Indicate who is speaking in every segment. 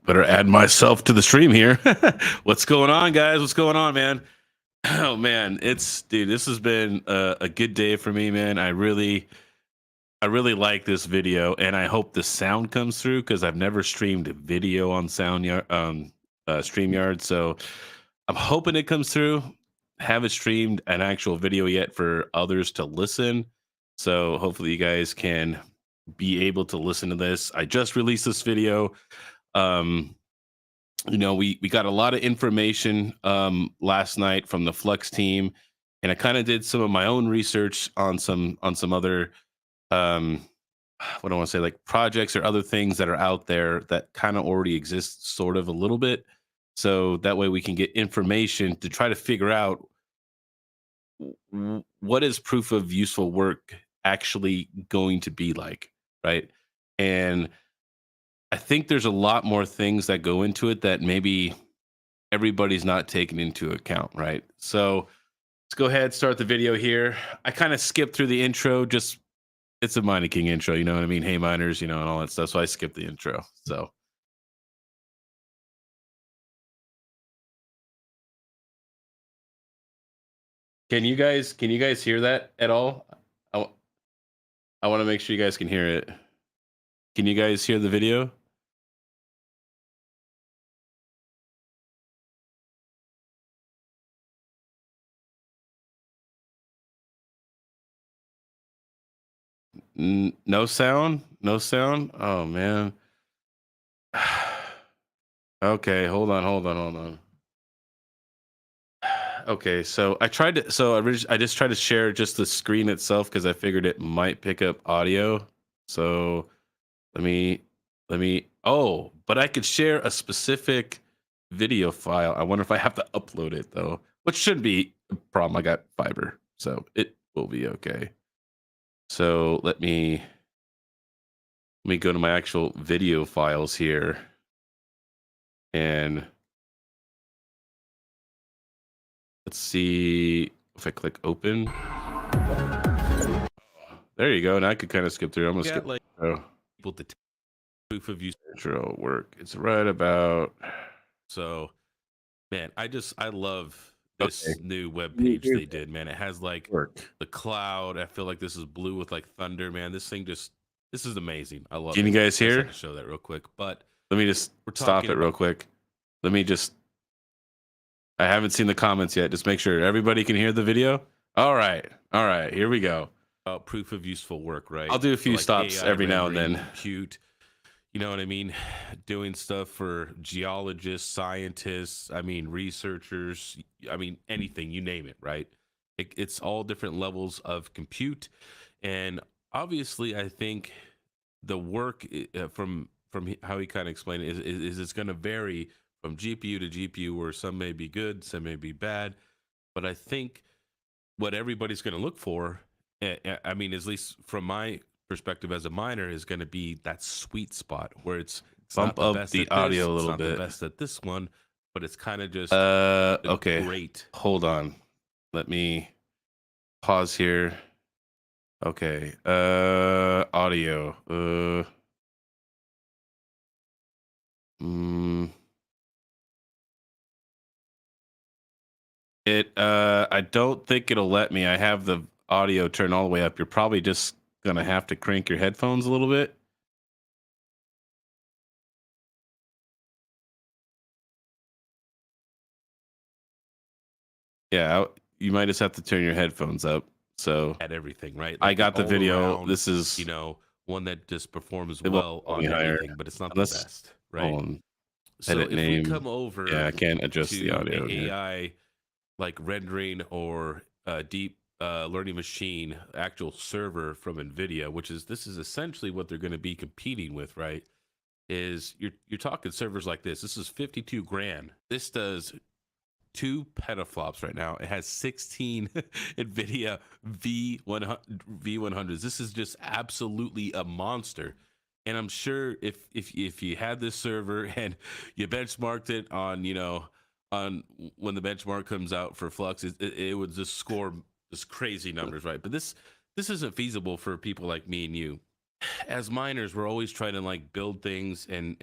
Speaker 1: Better add myself to the stream here. What's going on, guys? What's going on, man? Oh man, dude. This has been a good day for me, man. I really like this video, and I hope the sound comes through because I've never streamed a video on StreamYard. So I'm hoping it comes through. Haven't streamed an actual video yet for others to listen. So hopefully you guys can be able to listen to this. I just released this video. Um, we got a lot of information last night from the Flux team, and I kind of did some of my own research on some other um what do I want to say, like projects or other things that are out there that kind of already exist sort of a little bit. So that way we can get information to try to figure out what is proof of useful work actually going to be like, right? And I think there's a lot more things that go into it that maybe everybody's not taking into account, right? So let's go ahead, start the video here. I kind of skipped through the intro, just it's a Mining King intro, you know what I mean? Hey miners, and all that stuff. So I skipped the intro. So can you guys hear that at all? I want to make sure you guys can hear it. Can you guys hear the video? No sound? No sound? Oh man. Okay, hold on. Okay, so I tried to I just tried to share just the screen itself because I figured it might pick up audio. So let me oh, but I could share a specific video file. I wonder if I have to upload it though, which shouldn't be a problem. I got fiber, so it will be okay. So let me go to my actual video files here, and let's see if I click open. There you go. Now I could kind of skip through. I'm gonna skip like people to proof of use intro work. It's right about. So, man, I love this new web page they did, man. It has like the cloud. I feel like this is blue with like thunder, man. This is amazing. I love it. Can you guys hear? I can show that real quick, but let me just stop it real quick. Let me just. I haven't seen the comments yet. Just make sure everybody can hear the video. All right. Here we go. Proof of useful work, right? I'll do a few stops every now and then. Compute. You know what I mean? Doing stuff for geologists, scientists, researchers, anything, you name it, right? It's all different levels of compute. And obviously, I think the work from how he kind of explained it is it's going to vary from GPU to GPU, where some may be good, some may be bad. But I think what everybody's going to look for, at least from my perspective as a miner, is going to be that sweet spot where it's bump up the audio a little bit. The best at this one, but it's kind of just okay. Great. Hold on, let me pause here. Okay, audio. I don't think it'll let me. I have the audio turned all the way up. You're probably just gonna have to crank your headphones a little bit. Yeah, you might just have to turn your headphones up. So at everything, right? Like I got the video. Around, this is one that just performs well on everything, but it's not the best, right? So if we come over, I can't adjust the audio. AI like rendering or deep learning machine actual server from NVIDIA, this is essentially what they're going to be competing with, right? Is you're talking servers like this. This is 52 grand. This does 2 petaflops right now. It has 16 NVIDIA V100s. This is just absolutely a monster. And I'm sure if you had this server and you benchmarked it on, on when the benchmark comes out for Flux, it would just score just crazy numbers, right? But this isn't feasible for people like me and you. As miners, we're always trying to like build things and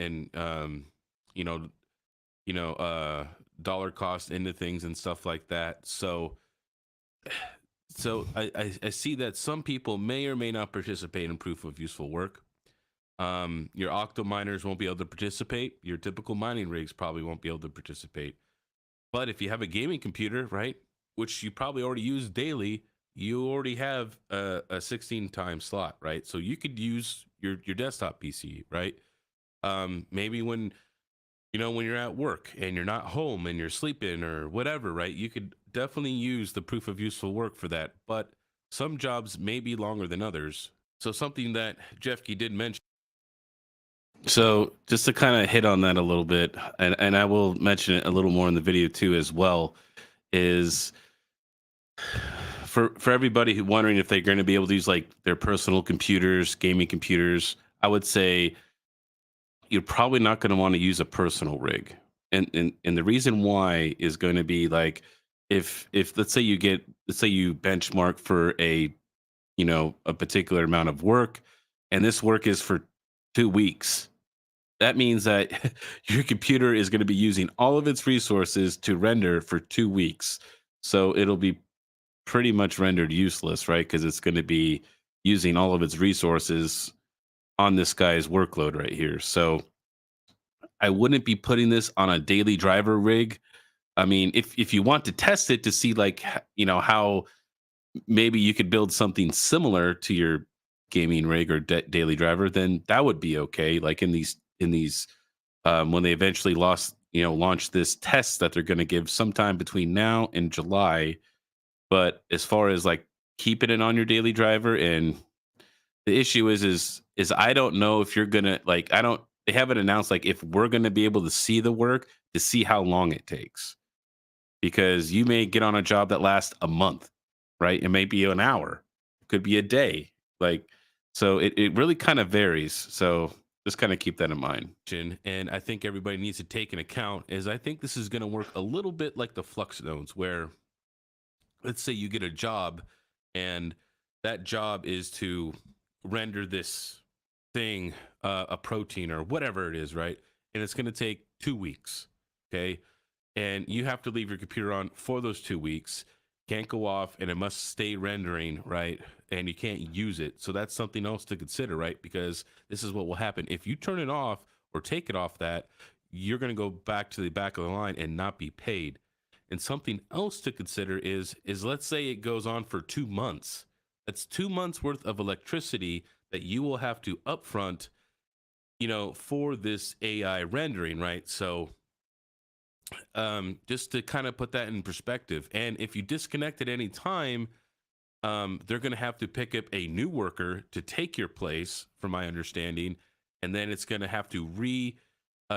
Speaker 1: dollar cost into things and stuff like that. So I see that some people may or may not participate in proof of useful work. Your octo miners won't be able to participate. Your typical mining rigs probably won't be able to participate. But if you have a gaming computer, right, which you probably already use daily, you already have a 16 time slot, right? So you could use your desktop PC, right? Maybe when when you're at work and you're not home and you're sleeping or whatever, right? You could definitely use the proof of useful work for that. But some jobs may be longer than others. So something that Jeffkey did mention. So just to kind of hit on that a little bit, and I will mention it a little more in the video too as well, is for everybody who wondering if they're going to be able to use like their personal computers, gaming computers, I would say you're probably not going to want to use a personal rig. And the reason why is going to be like if let's say you benchmark for a particular amount of work, and this work is for 2 weeks. That means that your computer is going to be using all of its resources to render for 2 weeks. So it'll be pretty much rendered useless, right? Because it's going to be using all of its resources on this guy's workload right here. So I wouldn't be putting this on a daily driver rig. I mean, if you want to test it to see like how maybe you could build something similar to your gaming rig or daily driver, then that would be okay. Like in these when they eventually launch this test that they're going to give sometime between now and July. But as far as like keeping it on your daily driver, and the issue is I don't know if you're gonna like I don't they haven't announced like if we're gonna be able to see the work to see how long it takes, because you may get on a job that lasts a month, right? It may be an hour, it could be a day, like so it really kind of varies. So just kind of keep that in mind. And I think everybody needs to take an account is I think this is going to work a little bit like the flux zones, where let's say you get a job and that job is to render this thing, a protein or whatever it is, right? And it's going to take 2 weeks. Okay. And you have to leave your computer on for those 2 weeks. Can't go off, and it must stay rendering, right? And you can't use it. So that's something else to consider, right? Because this is what will happen. If you turn it off or take it off that, you're going to go back to the back of the line and not be paid. And something else to consider is let's say it goes on for 2 months. That's 2 months worth of electricity that you will have to upfront, for this AI rendering, right? So just to kind of put that in perspective. And if you disconnect at any time, they're going to have to pick up a new worker to take your place, from my understanding. And then it's going to have to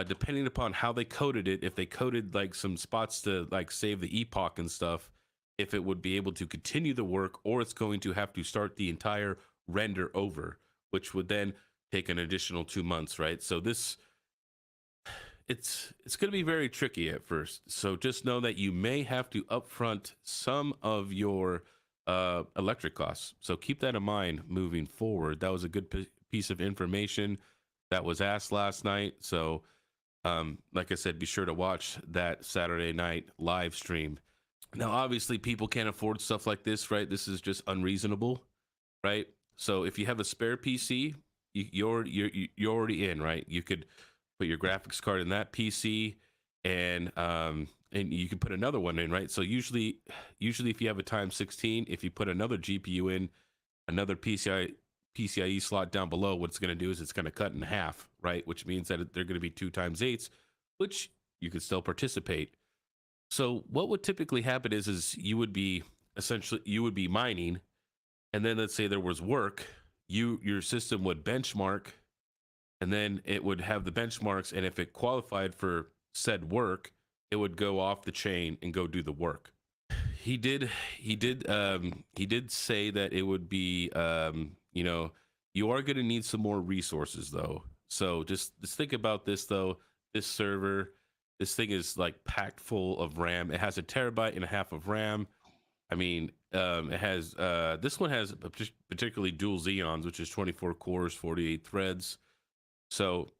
Speaker 1: depending upon how they coded it, if they coded like some spots to like save the epoch and stuff, if it would be able to continue the work, or it's going to have to start the entire render over, which would then take an additional 2 months, right? So it's going to be very tricky at first. So just know that you may have to upfront some of your electric costs. So keep that in mind moving forward. That was a good piece of information that was asked last night. So like I said, be sure to watch that Saturday night live stream. Now, obviously, people can't afford stuff like this, right? This is just unreasonable, right? So if you have a spare PC, you're already in, right? You could put your graphics card in that PC, and you can put another one in, right? So usually if you have a times 16, if you put another GPU in, another PCIe slot down below, what it's going to do is it's going to cut in half, right? Which means that they're going to be 2 times 8s, which you could still participate. So what would typically happen is you would be mining, and then let's say there was work, your system would benchmark, and then it would have the benchmarks, and if it qualified for said work, it would go off the chain and go do the work. He did say that it would be you are going to need some more resources though. So just think about this though. This server, this thing is like packed full of RAM. It has 1.5 terabytes of RAM. I mean, it has this one has particularly dual Xeons, which is 24 cores, 48 threads. So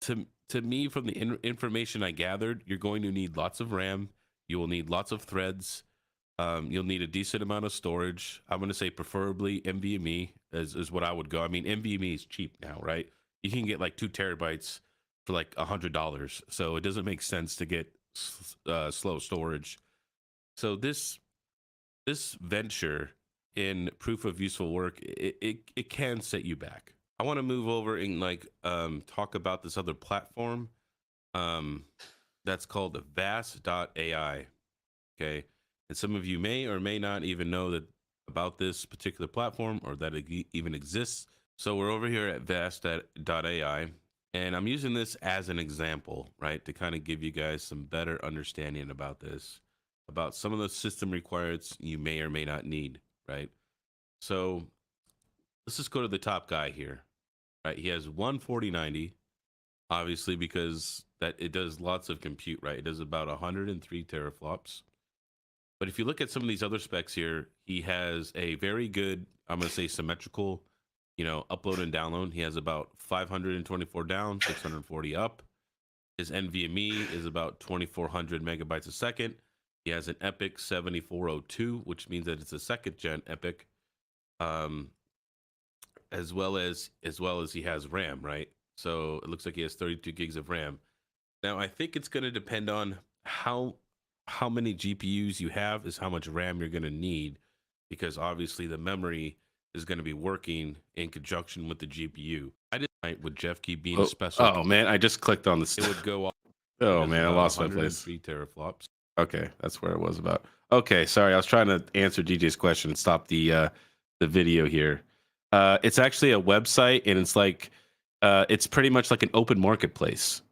Speaker 1: to to me, from the information I gathered, you're going to need lots of RAM. You will need lots of threads. You'll need a decent amount of storage. I'm going to say preferably NVMe is what I would go. I mean, NVMe is cheap now, right? You can get like 2 TB for like $100. So it doesn't make sense to get slow storage. So this venture in proof of useful work, it can set you back. I want to move over and like talk about this other platform that's called Vast.ai. Okay, and some of you may or may not even know that about this particular platform or that it even exists. So we're over here at Vast.ai, and I'm using this as an example, right, to kind of give you guys some better understanding about this, about some of the system requirements you may or may not need, right? So let's just go to the top guy here, right? He has one 4090, obviously, because that it does lots of compute, right? It does about 103 teraflops. But if you look at some of these other specs here, he has a very good, I'm going to say symmetrical, upload and download. He has about 524 down, 640 up. His NVMe is about 2,400 megabytes a second. He has an EPYC 7402, which means that it's a second gen EPYC, as well as he has RAM, right? So it looks like he has 32 gigs of RAM. Now I think it's going to depend on how many GPUs you have is how much RAM you're going to need, because obviously the memory is going to be working in conjunction with the GPU. I didn't with Jeff Key being a special. Oh man, I just clicked on this. It would go off. Oh man, I lost my place. 3 teraflops. Okay, that's where it was about. Okay, sorry, I was trying to answer DJ's question and stop the video here. It's actually a website, and it's like it's pretty much like an open marketplace.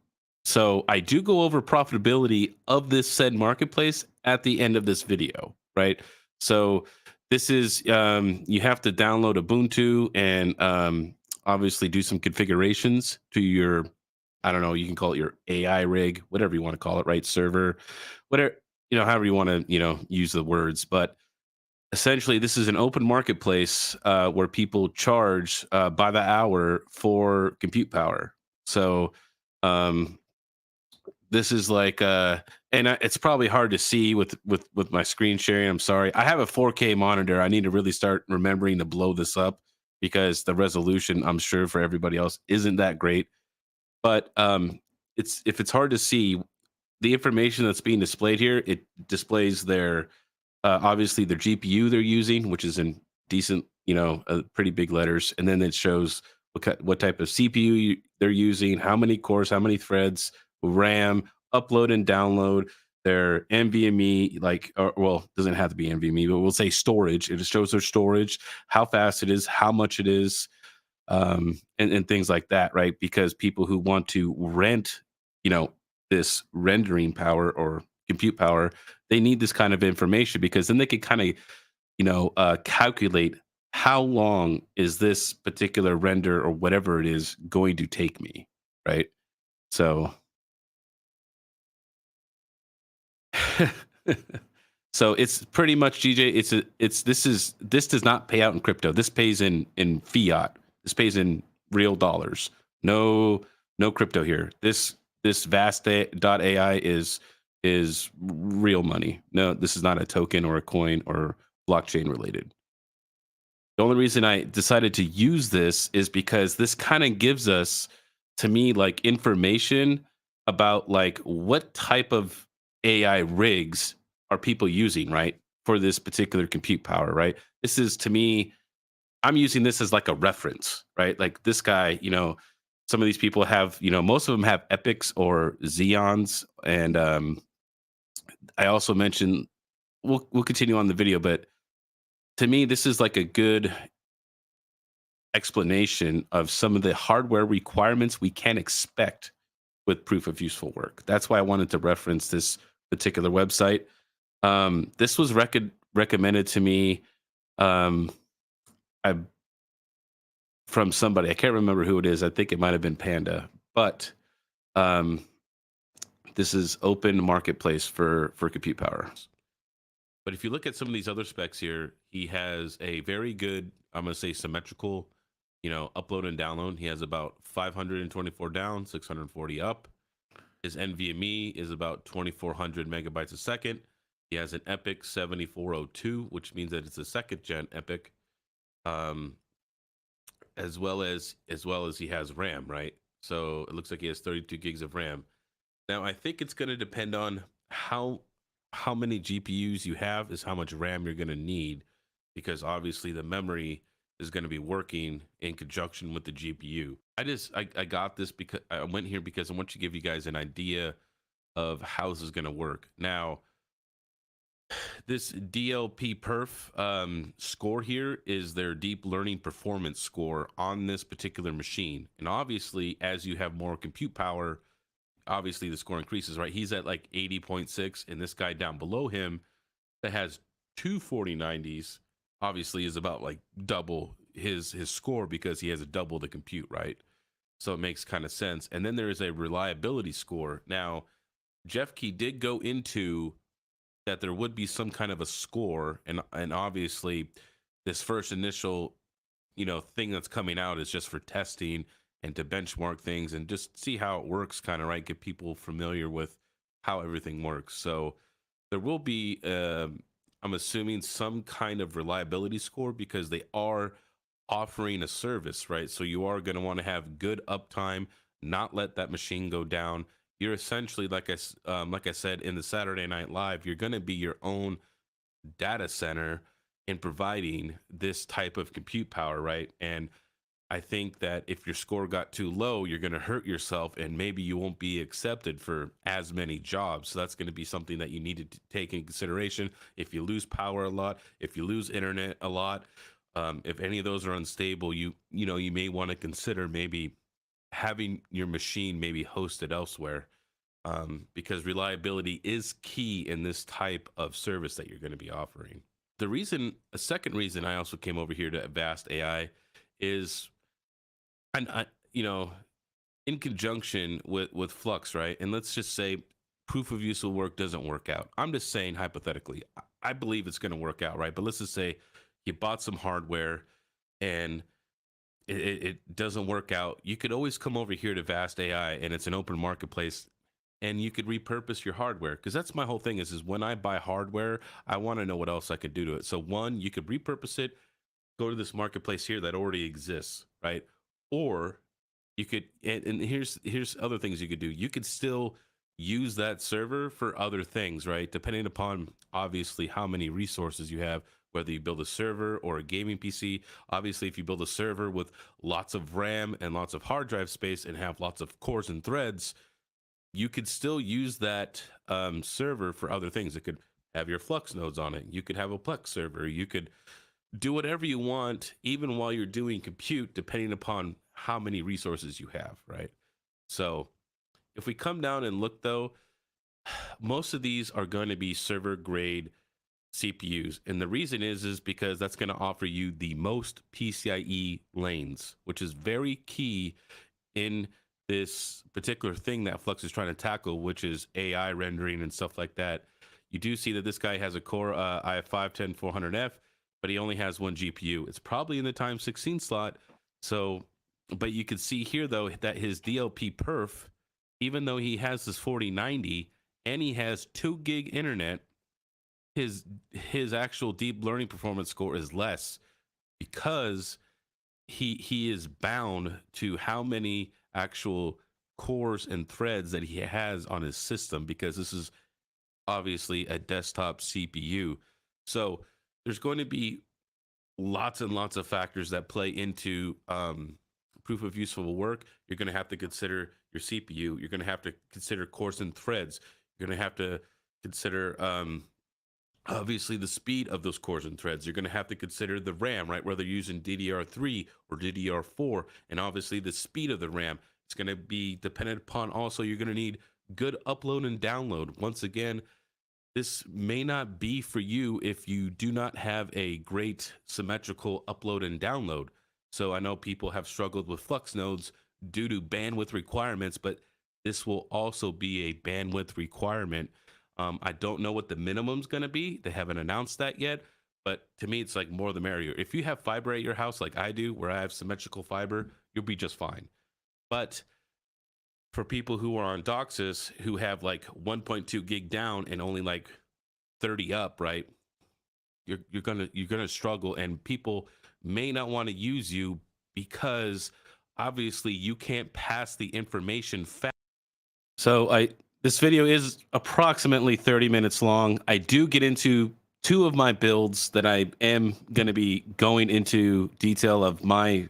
Speaker 1: So I do go over profitability of this said marketplace at the end of this video, right? So this is you have to download Ubuntu and obviously do some configurations to your, I don't know, you can call it your AI rig, whatever you want to call it, right? Server, whatever, however you want to, use the words. But essentially, this is an open marketplace where people charge by the hour for compute power. So this is like and it's probably hard to see with my screen sharing. I'm sorry. I have a 4K monitor. I need to really start remembering to blow this up because the resolution, I'm sure for everybody else, isn't that great. But if it's hard to see the information that's being displayed here, it displays their obviously their GPU they're using, which is in decent, pretty big letters, and then it shows what type of CPU they're using, how many cores, how many threads, RAM, upload and download, their NVMe, doesn't have to be NVMe, but we'll say storage. It just shows their storage, how fast it is, how much it is, and things like that, right? Because people who want to rent, this rendering power or compute power, they need this kind of information because then they can kind of, calculate how long is this particular render or whatever it is going to take me, right? So so it's pretty much, GJ, this does not pay out in crypto. This pays in fiat. This pays in real dollars. No crypto here. This Vast.ai is real money. No, this is not a token or a coin or blockchain related. The only reason I decided to use this is because this kind of gives us, to me, like information about like what type of AI rigs are people using, right? For this particular compute power, right? This is, to me, I'm using this as like a reference, right? Like this guy, some of these people have, most of them have EPYCs or Xeons. And I also mentioned, we'll continue on the video, but to me, this is like a good explanation of some of the hardware requirements we can expect with proof of useful work. That's why I wanted to reference this particular website. This was recommended to me from somebody. I can't remember who it is. I think it might have been Panda, but this is open marketplace for compute power. But if you look at some of these other specs here, he has a very good, I'm going to say symmetrical, upload and download. He has about 524 down, 640 up. His NVMe is about 2400 megabytes a second. He has an EPYC 7402, which means that it's a second gen EPYC, um, as well as he has RAM, right? So it looks like he has 32 gigs of RAM. Now I think it's going to depend on how many GPUs you have is how much RAM you're going to need, because obviously the memory is going to be working in conjunction with the GPU. I got this because I went here because I want to give you guys an idea of how this is going to work. Now, this DLP perf score here is their deep learning performance score on this particular machine. And obviously, as you have more compute power, obviously the score increases, right? He's at like 80.6, and this guy down below him that has two 4090s obviously is about like double his score because he has a double the compute, right? So it makes kind of sense. And then there is a reliability score. Now, Jeff Key did go into that there would be some kind of a score, and obviously this first initial thing that's coming out is just for testing and to benchmark things and just see how it works, kind of, right? Get people familiar with how everything works. So there will be I'm assuming some kind of reliability score, because they are offering a service, right? So you are going to want to have good uptime, not let that machine go down. You're essentially, like I said in the Saturday Night Live, you're going to be your own data center in providing this type of compute power, right? And I think that if your score got too low, you're going to hurt yourself, and maybe you won't be accepted for as many jobs. So that's going to be something that you need to take in consideration. If you lose power a lot, if you lose internet a lot, if any of those are unstable, you may want to consider maybe having your machine maybe hosted elsewhere, because reliability is key in this type of service that you're going to be offering. A second reason I also came over here to Vast AI is, and in conjunction with Flux, right? And let's just say proof of useful work doesn't work out. I'm just saying hypothetically, I believe it's going to work out, right? But let's just say you bought some hardware and it doesn't work out. You could always come over here to Vast AI, and it's an open marketplace, and you could repurpose your hardware. Because that's my whole thing is when I buy hardware, I want to know what else I could do to it. So one, you could repurpose it, go to this marketplace here that already exists, right? Or you could, and here's other things you could do. You could still use that server for other things, right? Depending upon obviously how many resources you have, whether you build a server or a gaming PC. Obviously, if you build a server with lots of RAM and lots of hard drive space and have lots of cores and threads, you could still use that server for other things. It could have your Flux nodes on it. You could have a Plex server. You could do whatever you want, even while you're doing compute, depending upon how many resources you have, right? So if we come down and look, though, most of these are going to be server grade CPUs. And the reason is because that's going to offer you the most PCIe lanes, which is very key in this particular thing that Flux is trying to tackle, which is AI rendering and stuff like that. You do see that this guy has a Core i5 10400F, but he only has one GPU. It's probably in the time 16 slot. So, but you can see here, though, that his DLP perf, even though he has this 4090 and he has 2 gig internet, his actual deep learning performance score is less, because he is bound to how many actual cores and threads that he has on his system, because this is obviously a desktop CPU. So there's going to be lots and lots of factors that play into proof of useful work. You're going to have to consider your CPU. You're going to have to consider cores and threads. You're going to have to consider obviously the speed of those cores and threads. You're going to have to consider the RAM, right? Whether you're using DDR3 or DDR4, and obviously the speed of the RAM. It's going to be dependent upon also, you're going to need good upload and download. Once again, this may not be for you if you do not have a great symmetrical upload and download. So I know people have struggled with Flux nodes due to bandwidth requirements, but this will also be a bandwidth requirement. I don't know what the minimum's going to be. They haven't announced that yet, But to me, it's like more the merrier. If you have fiber at your house, like I do, where I have symmetrical fiber, you'll be just fine. But for people who are on DOCSIS who have like 1.2 gig down and only like 30 up, right? You're gonna struggle, and people may not want to use you because obviously you can't pass the information fast. So this video is approximately 30 minutes long. I do get into two of my builds that I am going to be going into detail of my,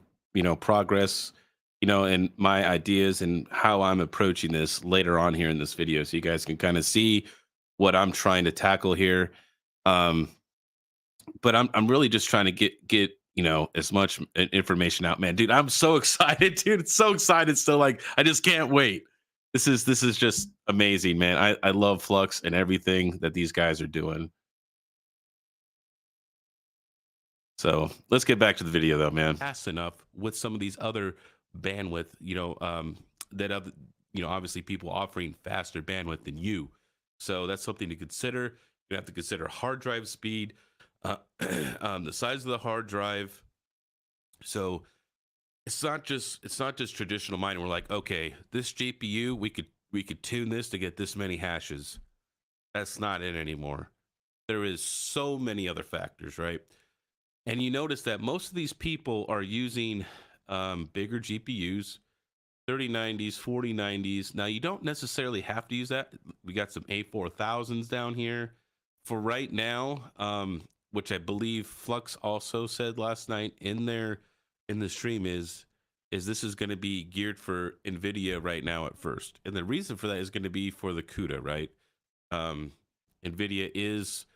Speaker 1: progress, and my ideas and how I'm approaching this later on here in this video, so you guys can kind of see what I'm trying to tackle here. But I'm really just trying to get as much information out, man. Dude, I'm so excited, dude. It's so excited. So like, I just can't wait. This is just amazing, man. I love Flux and everything that these guys are doing. So let's get back to the video though, man. Fast enough with some of these other bandwidth, that other, obviously people offering faster bandwidth than you. So that's something to consider. You have to consider hard drive speed, the size of the hard drive. So it's not just traditional mining. We're like, okay, this GPU, we could tune this to get this many hashes. That's not it anymore. There is so many other factors, right? And you notice that most of these people are using bigger GPUs, 3090s, 4090s. Now, you don't necessarily have to use that. We got some A4000s down here. For right now, which I believe Flux also said last night in the stream, is this is going to be geared for NVIDIA right now at first. And the reason for that is going to be for the CUDA, right? NVIDIA is...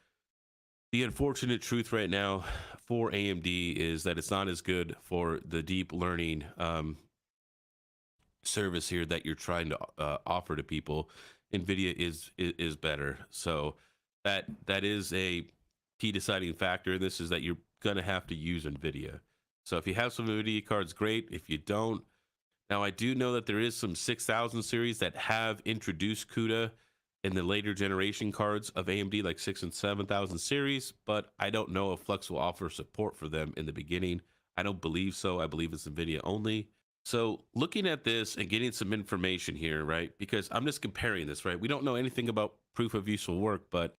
Speaker 1: The unfortunate truth right now for AMD is that it's not as good for the deep learning service here that you're trying to offer to people. NVIDIA is better. So that is a key deciding factor. This is that you're going to have to use NVIDIA. So if you have some NVIDIA cards, great. If you don't, now I do know that there is some 6000 series that have introduced CUDA in the later generation cards of AMD, like 6 and 7000 series, but I don't know if Flux will offer support for them in the beginning. I don't believe so. I believe it's NVIDIA only. So looking at this and getting some information here, right? Because I'm just comparing this, right? We don't know anything about proof of useful work, but...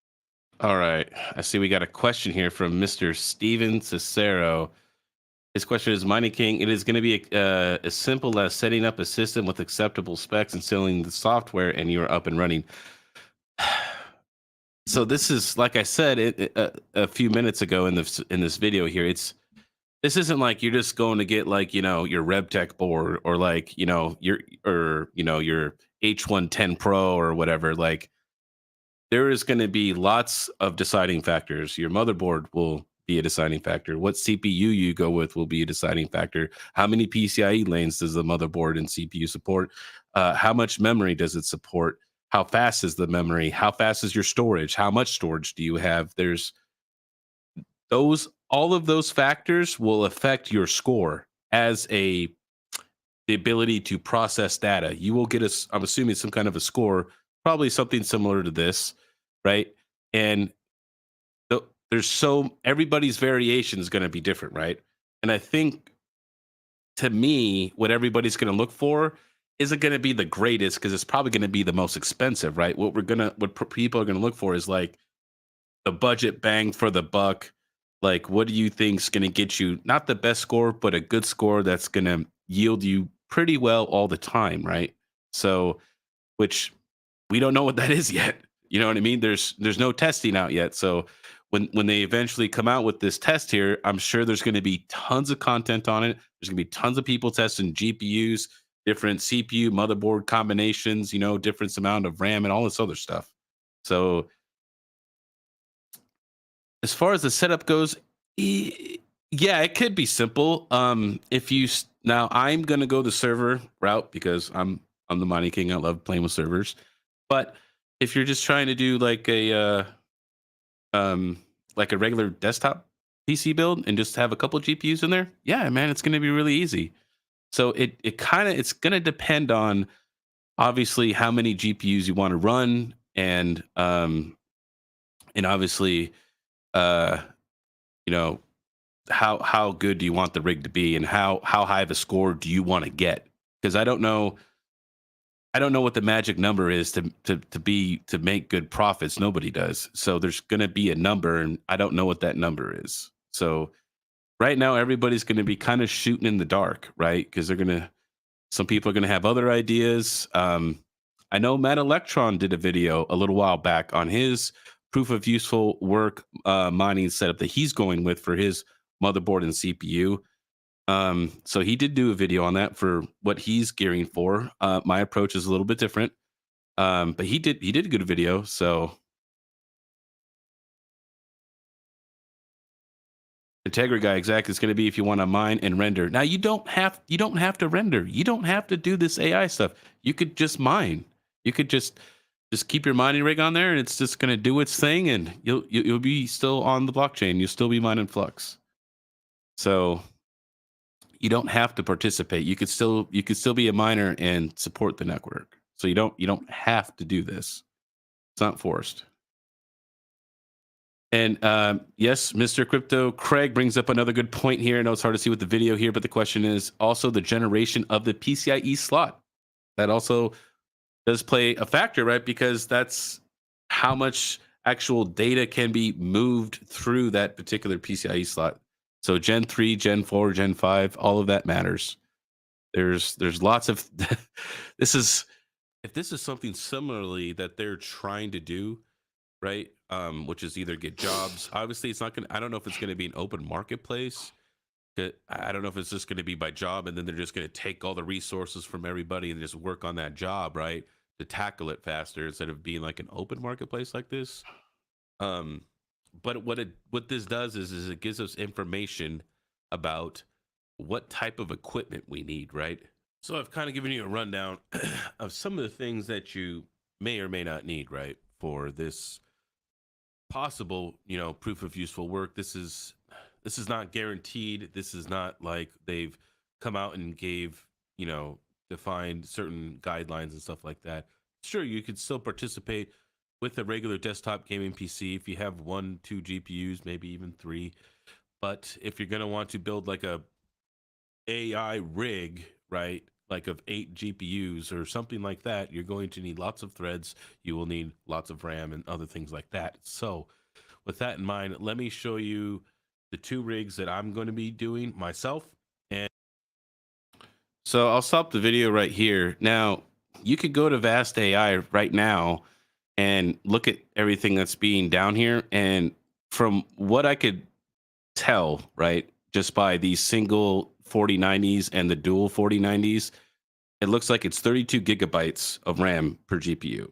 Speaker 1: All right. I see we got a question here from Mr. Steven Cicero. His question is, Mining King, it is going to be as simple as setting up a system with acceptable specs, installing the software, and you are up and running. So this is, like I said a few minutes ago in this video here, this isn't like you're just going to get like, your RevTech board or like, your H110 Pro or whatever. Like, there is going to be lots of deciding factors. Your motherboard will be a deciding factor. What CPU you go with will be a deciding factor. How many PCIe lanes does the motherboard and CPU support? How much memory does it support? How fast is the memory? How fast is your storage? How much storage do you have? There's all of those factors will affect your score as the ability to process data. You will get I'm assuming some kind of a score, probably something similar to this, right? And everybody's variation is going to be different, right? And I think, to me, what everybody's going to look for isn't going to be the greatest, because it's probably going to be the most expensive, right? What people are going to look for is like the budget bang for the buck. Like, what do you think's going to get you not the best score, but a good score that's going to yield you pretty well all the time, right? So, which we don't know what that is yet. You know what I mean? There's no testing out yet. So when they eventually come out with this test here, I'm sure there's going to be tons of content on it. There's going to be tons of people testing GPUs, different CPU, motherboard combinations, different amount of RAM and all this other stuff. So as far as the setup goes, yeah, it could be simple. Now I'm going to go the server route because I'm the Mining King. I love playing with servers. But if you're just trying to do like a regular desktop PC build and just have a couple GPUs in there, yeah, man, it's going to be really easy. So it's going to depend on obviously how many GPUs you want to run, and obviously you know, how good do you want the rig to be, and how high of a score do you want to get? Because I don't know what the magic number is to make good profits. Nobody does. So there's going to be a number, and I don't know what that number is. So right now, everybody's going to be kind of shooting in the dark, right? Because some people are going to have other ideas. I know Matt Electron did a video a little while back on his proof of useful work mining setup that he's going with for his motherboard and CPU. So he did do a video on that for what he's gearing for. My approach is a little bit different. But he did a good video. So Integra guy, exactly. It's going to be if you want to mine and render. Now you don't have to render. You don't have to do this AI stuff. You could just mine. You could just keep your mining rig on there, and it's just going to do its thing, and you'll be still on the blockchain. You'll still be mining Flux. So you don't have to participate. You could still be a miner and support the network. So you don't have to do this. It's not forced. And yes, Mr. Crypto Craig brings up another good point here. I know it's hard to see with the video here, but the question is also the generation of the PCIe slot. That also does play a factor, right? Because that's how much actual data can be moved through that particular PCIe slot. So Gen 3, Gen 4, Gen 5, all of that matters. There's lots of this is if this is something similarly that they're trying to do, right? Which is either get jobs. Obviously, it's not gonna. I don't know if it's gonna be an open marketplace. I don't know if it's just gonna be by job, and then they're just gonna take all the resources from everybody and just work on that job, right? To tackle it faster instead of being like an open marketplace like this. Um, but what this does is it gives us information about what type of equipment we need, right? So I've kind of given you a rundown of some of the things that you may or may not need, right, for this possible, proof of useful work. This is not guaranteed. This is not like they've come out and gave, defined certain guidelines and stuff like that. Sure, you could still participate with a regular desktop gaming PC if you have 1, 2 GPUs, maybe even 3. But if you're going to want to build like a AI rig, right? Like of 8 GPUs or something like that, you're going to need lots of threads. You will need lots of RAM and other things like that. So, with that in mind, let me show you the 2 rigs that I'm going to be doing myself. And so I'll stop the video right here. Now, you could go to Vast AI right now and look at everything that's being down here. And from what I could tell, right, just by these single 4090s and the dual 4090s, it looks like it's 32 gigabytes of RAM per GPU.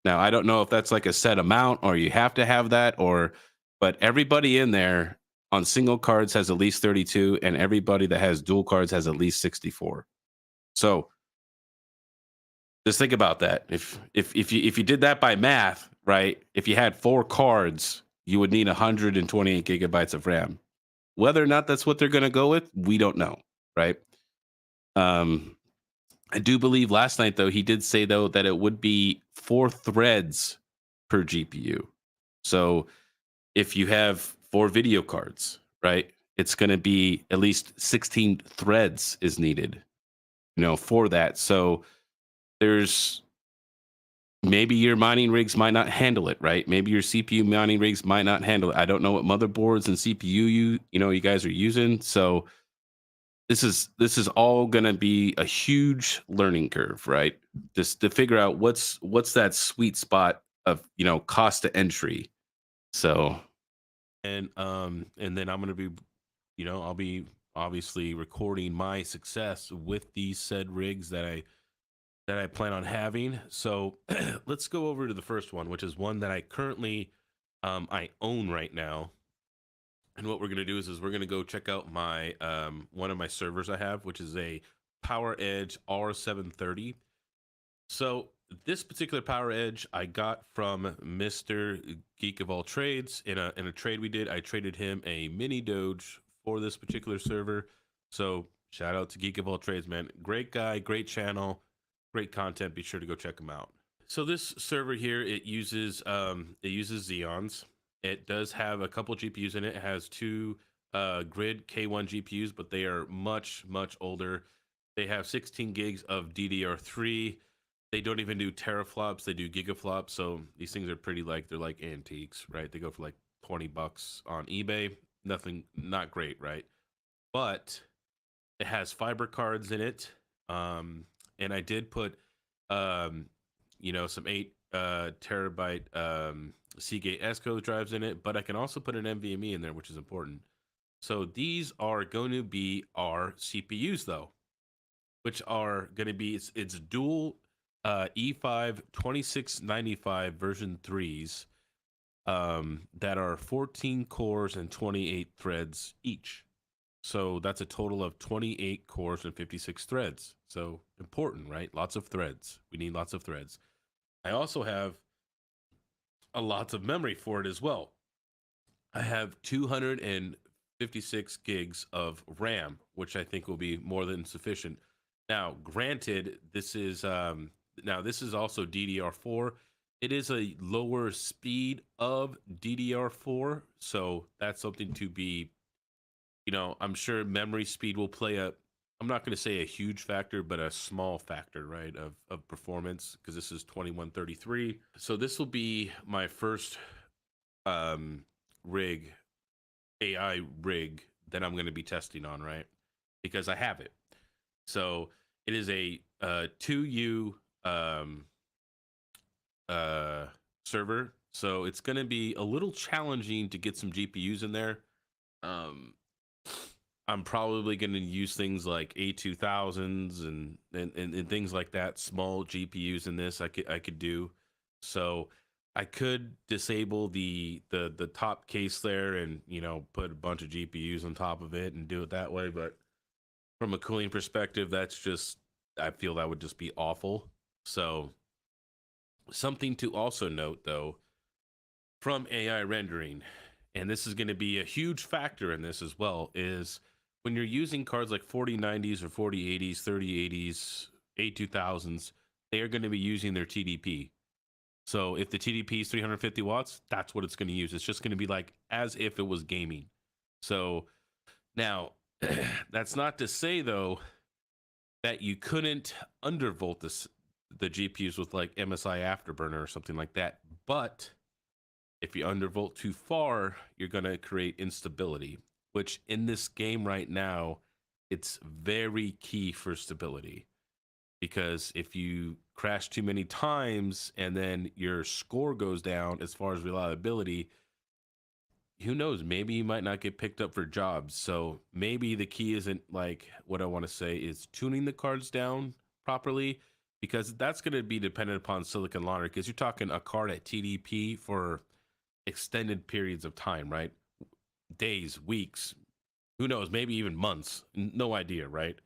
Speaker 1: Now, I don't know if that's like a set amount or you have to have that, but everybody in there on single cards has at least 32, and everybody that has dual cards has at least 64. So just think about that. If you did that by math, right? If you had 4 cards, you would need 128 gigabytes of RAM. Whether or not that's what they're going to go with, we don't know, right? I do believe last night, though, he did say, though, that it would be 4 threads per GPU. So if you have 4 video cards, right, it's going to be at least 16 threads is needed, for that. So there's maybe your mining rigs might not handle it, right? Maybe your CPU mining rigs might not handle it. I don't know what motherboards and CPU you guys are using. So this is all going to be a huge learning curve, right? Just to figure out what's that sweet spot of cost to entry. So and then I'm going to be I'll be obviously recording my success with these said rigs that I plan on having. So let's go over to the first one, which is one that I currently I own right now. And what we're going to do is we're going to go check out my one of my servers I have, which is a PowerEdge R730. So this particular PowerEdge I got from Mr. Geek of All Trades in a trade we did. I traded him a mini Doge for this particular server. So shout out to Geek of All Trades, man. Great guy, great channel, great content. Be sure to go check him out. So this server here, it uses Xeons. It does have a couple GPUs in it. It has two Grid K1 GPUs, but they are much, much older. They have 16 gigs of DDR3. They don't even do teraflops, they do gigaflops. So these things are pretty like, they're like antiques, right? They go for like $20 on eBay. Nothing, not great, right? But it has fiber cards in it. And I did put, um, some 8 terabyte Seagate S-Code drives in it, but I can also put an NVMe in there, which is important. So these are going to be our CPUs, though, which are going to be, it's dual E5 2695 version 3s that are 14 cores and 28 threads each. So that's a total of 28 cores and 56 threads. So important, right? Lots of threads. We need lots of threads. I also have a lots of memory for it as well. I have 256 gigs of RAM, which I think will be more than sufficient. Now, granted, this is also DDR4. It is a lower speed of DDR4, so that's something to be, I'm sure memory speed will play I'm not going to say a huge factor, but a small factor, right, of performance, because this is 2133. So this will be my first rig, AI rig that I'm going to be testing on, right? Because I have it. So it is a 2U server. So it's going to be a little challenging to get some GPUs in there. I'm probably going to use things like A2000s and things like that, small GPUs in this I could do. So I could disable the top case there and, put a bunch of GPUs on top of it and do it that way, but from a cooling perspective, that's just, I feel that would just be awful. So something to also note, though, from AI rendering, and this is going to be a huge factor in this as well, is when you're using cards like 4090s or 4080s, 3080s, A2000s, they are going to be using their TDP. So if the TDP is 350 watts, that's what it's going to use. It's just going to be like as if it was gaming. So now, that's not to say, though, that you couldn't undervolt the GPUs with like MSI Afterburner or something like that. But if you undervolt too far, you're going to create instability, which in this game right now, it's very key for stability. Because if you crash too many times and then your score goes down as far as reliability, who knows? Maybe you might not get picked up for jobs. So maybe the key isn't like what I want to say is tuning the cards down properly, because that's going to be dependent upon Silicon Laundry. Because you're talking a card at TDP for extended periods of time, right? Days, weeks, who knows? Maybe even months. No idea, right?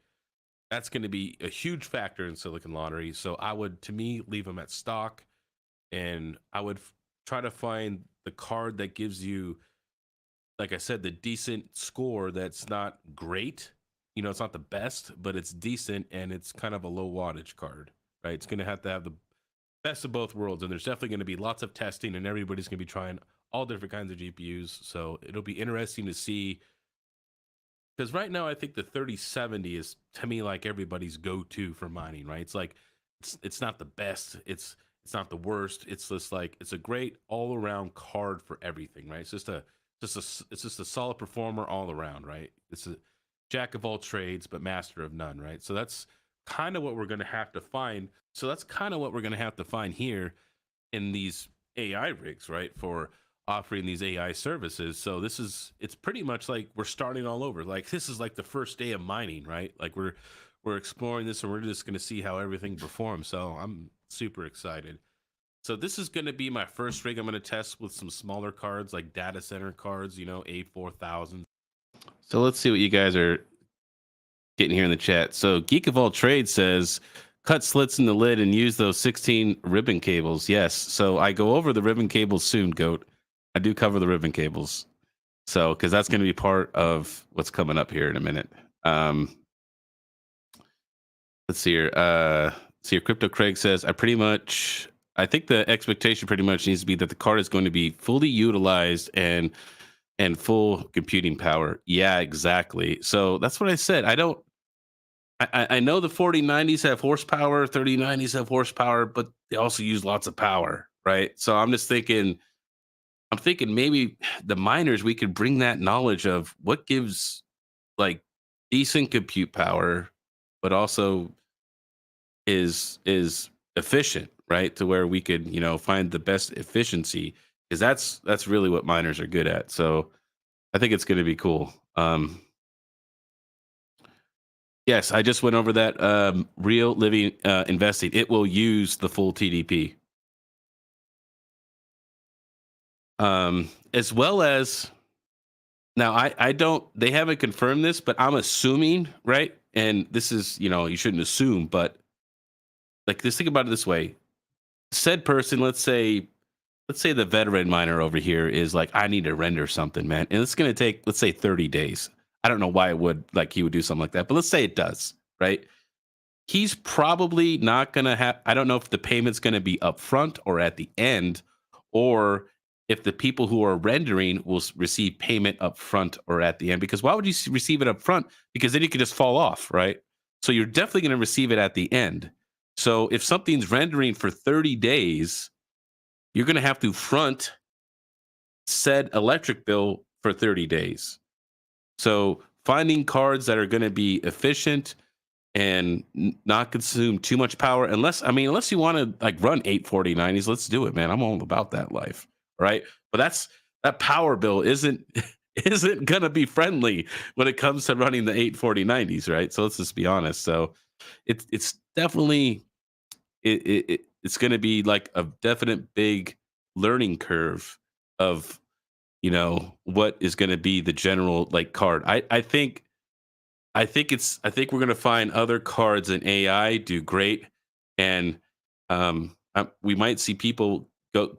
Speaker 1: That's going to be a huge factor in Silicon Laundry. So I would, to me, leave them at stock, and I would try to find the card that gives you, like I said, the decent score that's not great. It's not the best, but it's decent, and it's kind of a low wattage card, right? It's going to have the best of both worlds, and there's definitely going to be lots of testing, and everybody's going to be trying all different kinds of GPUs. So it'll be interesting to see, because right now I think the 3070 is, to me, like everybody's go-to for mining, right? It's like it's not the best, it's not the worst. It's just like it's a great all-around card for everything, right? It's just a solid performer all around, right? It's a jack of all trades but master of none, right? So that's kind of what we're going to have to find. So that's kind of what we're going to have to find here in these AI rigs, right? For offering these AI services. So it's pretty much like we're starting all over. Like this is like the first day of mining, right? Like we're exploring this, and we're just going to see how everything performs. So I'm super excited. So this is going to be my first rig I'm going to test with some smaller cards, like data center cards, A4000. So let's see what you guys are getting here in the chat. So Geek of All Trades says, cut slits in the lid and use those 16 ribbon cables. Yes. So I go over the ribbon cables soon, Goat. I do cover the ribbon cables. So, because that's going to be part of what's coming up here in a minute. Let's see here. Crypto Craig says, I pretty much I think the expectation pretty much needs to be that the card is going to be fully utilized and full computing power. Yeah, exactly. So that's what I said. I don't. I know the 4090s have horsepower, 3090s have horsepower, but they also use lots of power, right? So I'm just thinking. I'm thinking maybe the miners we could bring that knowledge of what gives like decent compute power, but also is efficient, right? To where we could, find the best efficiency because that's really what miners are good at. So I think it's going to be cool. Yes, I just went over that. Real living investing. It will use the full TDP, as well as now. I don't. They haven't confirmed this, but I'm assuming, right? And this is, you shouldn't assume, but like, just think about it this way: said person, let's say the veteran miner over here is like, I need to render something, man. And it's going to take, let's say 30 days. I don't know why it would like he would do something like that, but let's say it does, right? He's probably not going to have, I don't know if the payment's going to be upfront or at the end, or if the people who are rendering will receive payment upfront or at the end. Because why would you receive it upfront? Because then you could just fall off, right? So you're definitely going to receive it at the end. So if something's rendering for 30 days, you're going to have to front said electric bill for 30 days. So finding cards that are going to be efficient and not consume too much power, unless you want to like run 84090s, let's do it, man. I'm all about that life, right? But that power bill isn't isn't gonna be friendly when it comes to running the 84090s, right? So let's just be honest. So it's definitely it's going to be like a definite big learning curve of what is going to be the general like card. I think we're going to find other cards in AI do great, and we might see people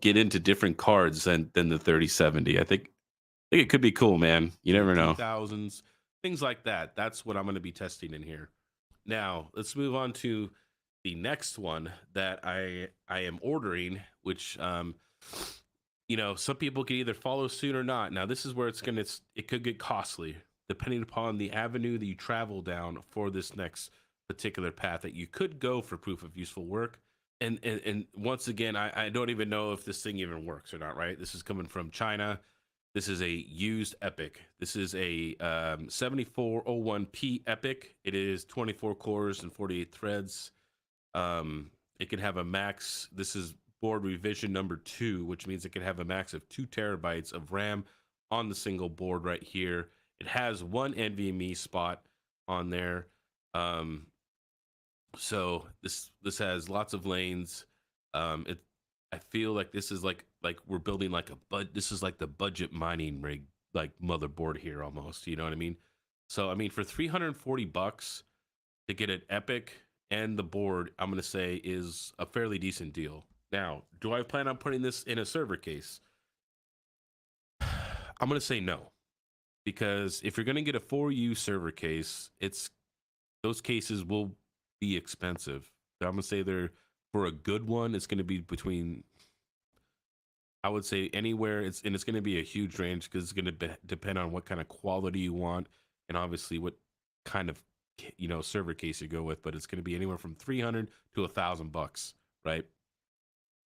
Speaker 1: get into different cards than the 3070. I think it could be cool, man. You never know. 2000s, things like that. That's what I'm going to be testing in here. Now, let's move on to the next one that I am ordering, which some people can either follow suit or not. Now, this is where it could get costly depending upon the avenue that you travel down for this next particular path that you could go for proof of useful work. And once again, I don't even know if this thing even works or not, right? This is coming from China. This is a used Epic. This is a 7401P Epic. It is 24 cores and 48 threads. It can have a max. This is board revision number 2, which means it can have a max of 2 terabytes of RAM on the single board right here. It has one NVMe spot on there. So this has lots of lanes. I feel like this is like we're building like this is like the budget mining rig like motherboard here almost. You know what I mean? So I mean for $340 to get an Epic and the board, I'm gonna say is a fairly decent deal. Now, do I plan on putting this in a server case? I'm gonna say no, because if you're gonna get a 4U server case, those cases will be expensive. I'm gonna say for a good one, it's gonna be between, I would say anywhere, it's gonna be a huge range because it's gonna depend on what kind of quality you want and obviously what kind of server case you go with. But it's gonna be anywhere from 300 to $1,000, right?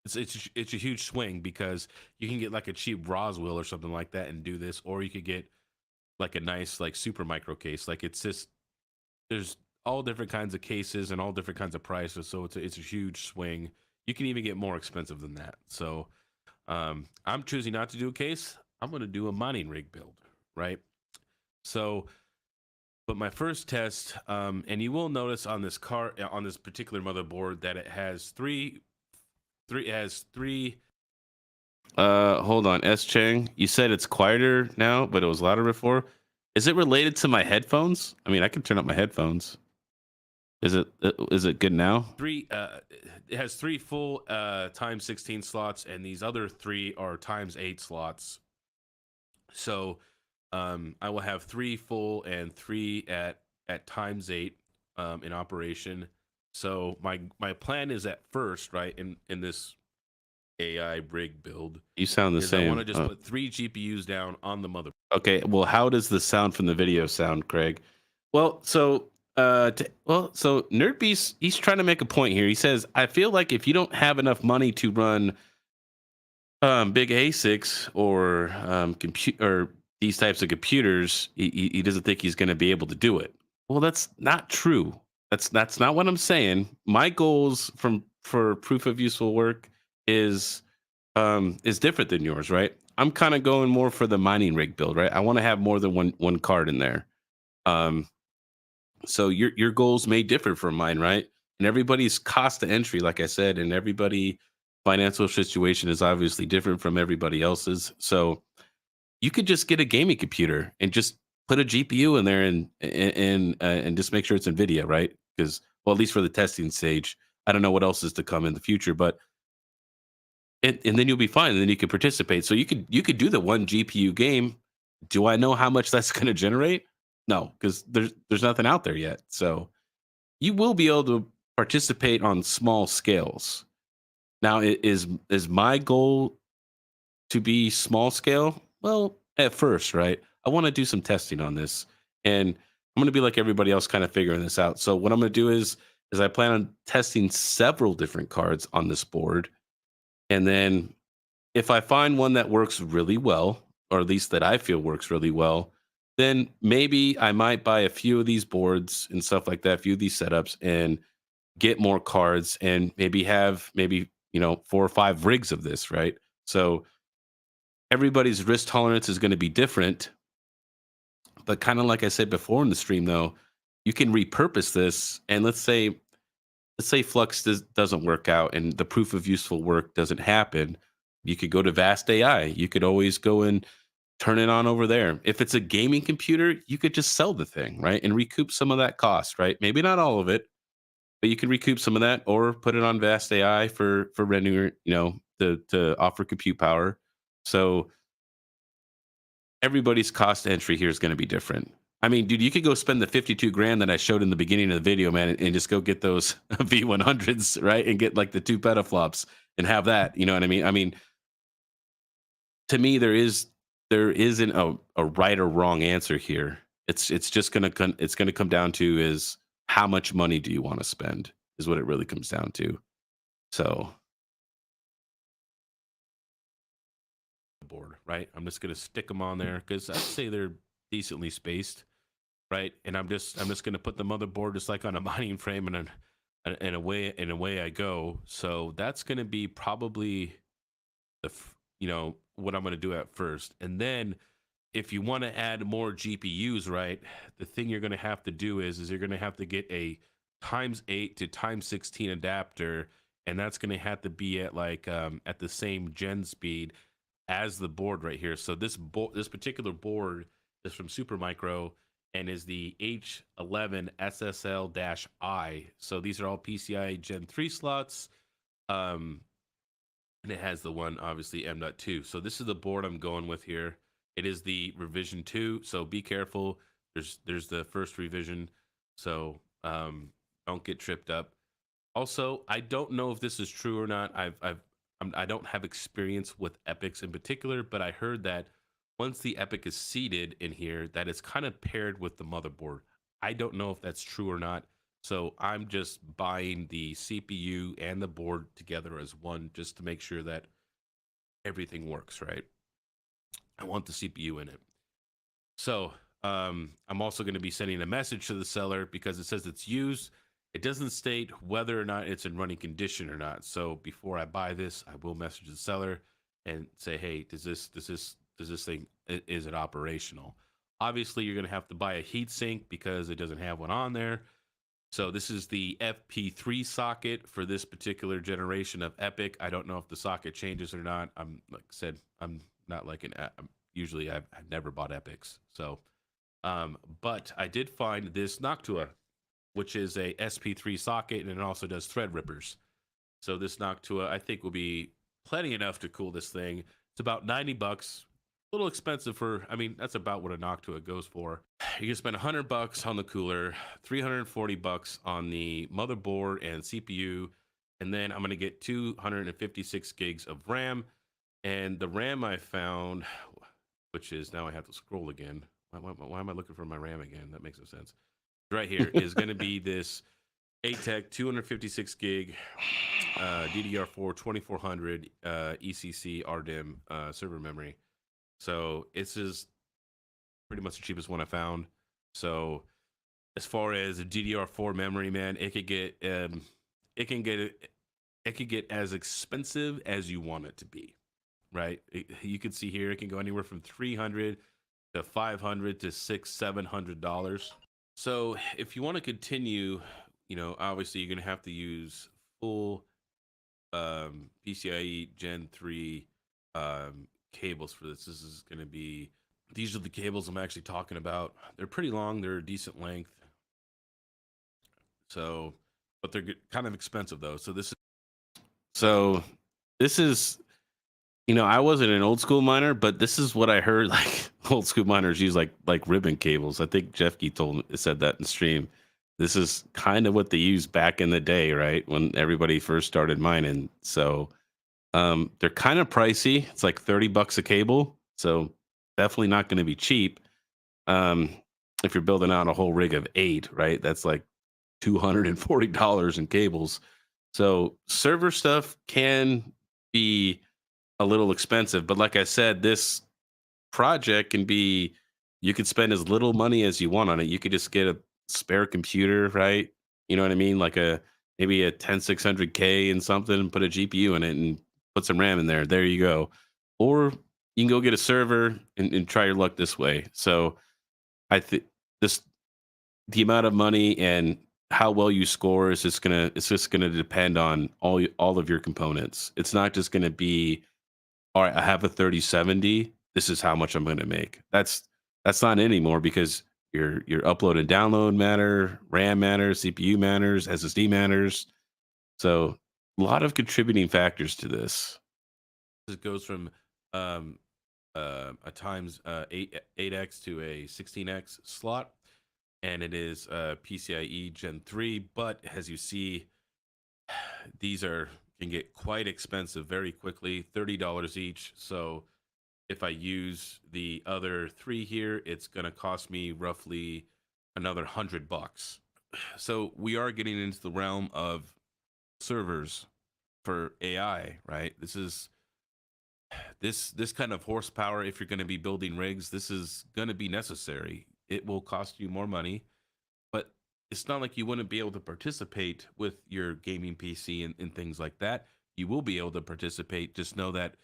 Speaker 1: It's a huge swing because you can get like a cheap Roswell or something like that and do this, or you could get like a nice like super micro case. Like it's just there's all different kinds of cases and all different kinds of prices, so it's a huge swing. You can even get more expensive than that. So I'm choosing not to do a case. I'm going to do a mining rig build, right? So, but my first test, and you will notice on this on this particular motherboard that it has three. It has three. Hold on, S Chang. You said it's quieter now, but it was louder before. Is it related to my headphones? I mean, I can turn up my headphones. Is it good now? It has 3 full times 16 slots, and these other 3 are times 8 slots. So I will have 3 full and 3 at times 8 in operation. So my plan is at first, right, in this AI rig build.
Speaker 2: You sound the same.
Speaker 1: I want to just put 3 GPUs down on the mother.
Speaker 2: Okay, well, how does the sound from the video sound, Craig? Well, so so Nerdbeast, he's trying to make a point here. He says, I feel like if you don't have enough money to run big ASICs or compute or these types of computers, he doesn't think he's going to be able to do it. Well, that's not true. That's not what I'm saying. My goals for proof of useful work is different than yours, right? I'm kind of going more for the mining rig build, right? I want to have more than one card in there. Um, so your goals may differ from mine, right? And everybody's cost to entry, like I said, and everybody financial situation is obviously different from everybody else's. So you could just get a gaming computer and just put a GPU in there and just make sure it's NVIDIA, right? Because well, at least for the testing stage, I don't know what else is to come in the future, but and then you'll be fine, and then you can participate. So you could do the one GPU game. Do I know how much that's going to generate? No, because there's nothing out there yet. So you will be able to participate on small scales. Now, is my goal to be small scale? Well, at first, right? I want to do some testing on this, and I'm going to be like everybody else, kind of figuring this out. So what I'm going to do is I plan on testing several different cards on this board, and then if I find one that works really well, or at least that I feel works really well, then maybe I might buy a few of these boards and stuff like that, a few of these setups, and get more cards, and maybe have 4 or 5 rigs of this, right? So everybody's risk tolerance is going to be different, but kind of like I said before in the stream, though, you can repurpose this, and let's say Flux doesn't work out and the proof of useful work doesn't happen. You could go to Vast AI. You could always go and turn it on over there. If it's a gaming computer, you could just sell the thing, right? And recoup some of that cost, right? Maybe not all of it, but you can recoup some of that or put it on Vast AI for rendering, to offer compute power. So everybody's cost entry here is going to be different. I mean, dude, you could go spend the 52 grand that I showed in the beginning of the video, man, and just go get those V100s, right? And get like the 2 petaflops and have that. You know what I mean? I mean, to me, there isn't a right or wrong answer here. It's just gonna come down to is how much money do you want to spend is what it really comes down to. So
Speaker 1: Board, right? I'm just gonna stick them on there because I'd say they're decently spaced, right? And I'm just gonna put the motherboard just like on a mining frame, and away I go. So that's gonna be probably what I'm gonna do at first, and then if you want to add more GPUs, right? The thing you're gonna have to do is you're gonna have to get a times 8 to times 16 adapter, and that's gonna have to be at like at the same gen speed as the board right here. So this particular board is from Supermicro and is the H11 SSL-I. So these are all PCI Gen 3 slots. And it has the one, obviously, M.2. So this is the board I'm going with here. It is the revision 2, so be careful. There's the first revision, so don't get tripped up. Also, I don't know if this is true or not. I don't have experience with epics in particular, but I heard that once the epic is seated in here, that it's kind of paired with the motherboard. I don't know if that's true or not. So I'm just buying the CPU and the board together as one just to make sure that everything works, right? I want the CPU in it. So I'm also going to be sending a message to the seller because it says it's used. It doesn't state whether or not it's in running condition or not. So before I buy this, I will message the seller and say, hey, does this thing, is it operational? Obviously, you're going to have to buy a heatsink because it doesn't have one on there. So this is the FP3 socket for this particular generation of Epic. I don't know if the socket changes or not. I'm like I said, I'm not like usually I've never bought Epics. So, but I did find this Noctua, which is a SP3 socket, and it also does thread rippers. So this Noctua, I think, will be plenty enough to cool this thing. It's about $90. A little expensive for, I mean, that's about what a Noctua goes for. You can spend $100 on the cooler, $340 on the motherboard and CPU, And then I'm going to get 256 gigs of RAM. And the RAM I found, which is, now I have to scroll again. Why am I looking for my RAM again? That makes no sense. Right here is going to be this ATEC 256 gig DDR4 2400 ECC RDIMM server memory. So it's just pretty much the cheapest one I found. So as far as a DDR4 memory, man, it could get as expensive as you want it to be, right? You can see here it can go anywhere from 300 to 500 to $600-700. So if you want to continue, obviously you're going to have to use full PCIe Gen 3 cables for this. These are the cables I'm actually talking about. They're pretty long. They're a decent length. So, but they're kind of expensive though. So this is, I wasn't an old school miner, but this is what I heard. Like old school miners use like ribbon cables. I think Jeff Key said that in stream. This is kind of what they used back in the day, right? When everybody first started mining. So they're kind of pricey. It's like $30 a cable. So definitely not going to be cheap. If you're building out a whole rig of 8, right? That's like $240 in cables. So server stuff can be a little expensive, but like I said, this project can be, you could spend as little money as you want on it. You could just get a spare computer, right? You know what I mean? Like maybe a 10600K and something, and put a GPU in it and put some RAM in there. There you go. Or you can go get a server and try your luck this way. So I think the amount of money and how well you score is just gonna depend on all of your components. It's not just gonna be, all right, I have a 3070. This is how much I'm gonna make. That's not anymore, because your upload and download matter, RAM matters, CPU matters, SSD matters. So a lot of contributing factors to this. It goes from a times 8x to a 16x slot, and it is PCIe Gen 3. But as you see, these can get quite expensive very quickly, $30 each. So if I use the other 3 here, it's going to cost me roughly another $100. So we are getting into the realm of servers for AI, right? This kind of horsepower, if you're going to be building rigs, this is going to be necessary. It will cost you more money, but it's not like you wouldn't be able to participate with your gaming PC and things like that. You will be able to participate. Just know that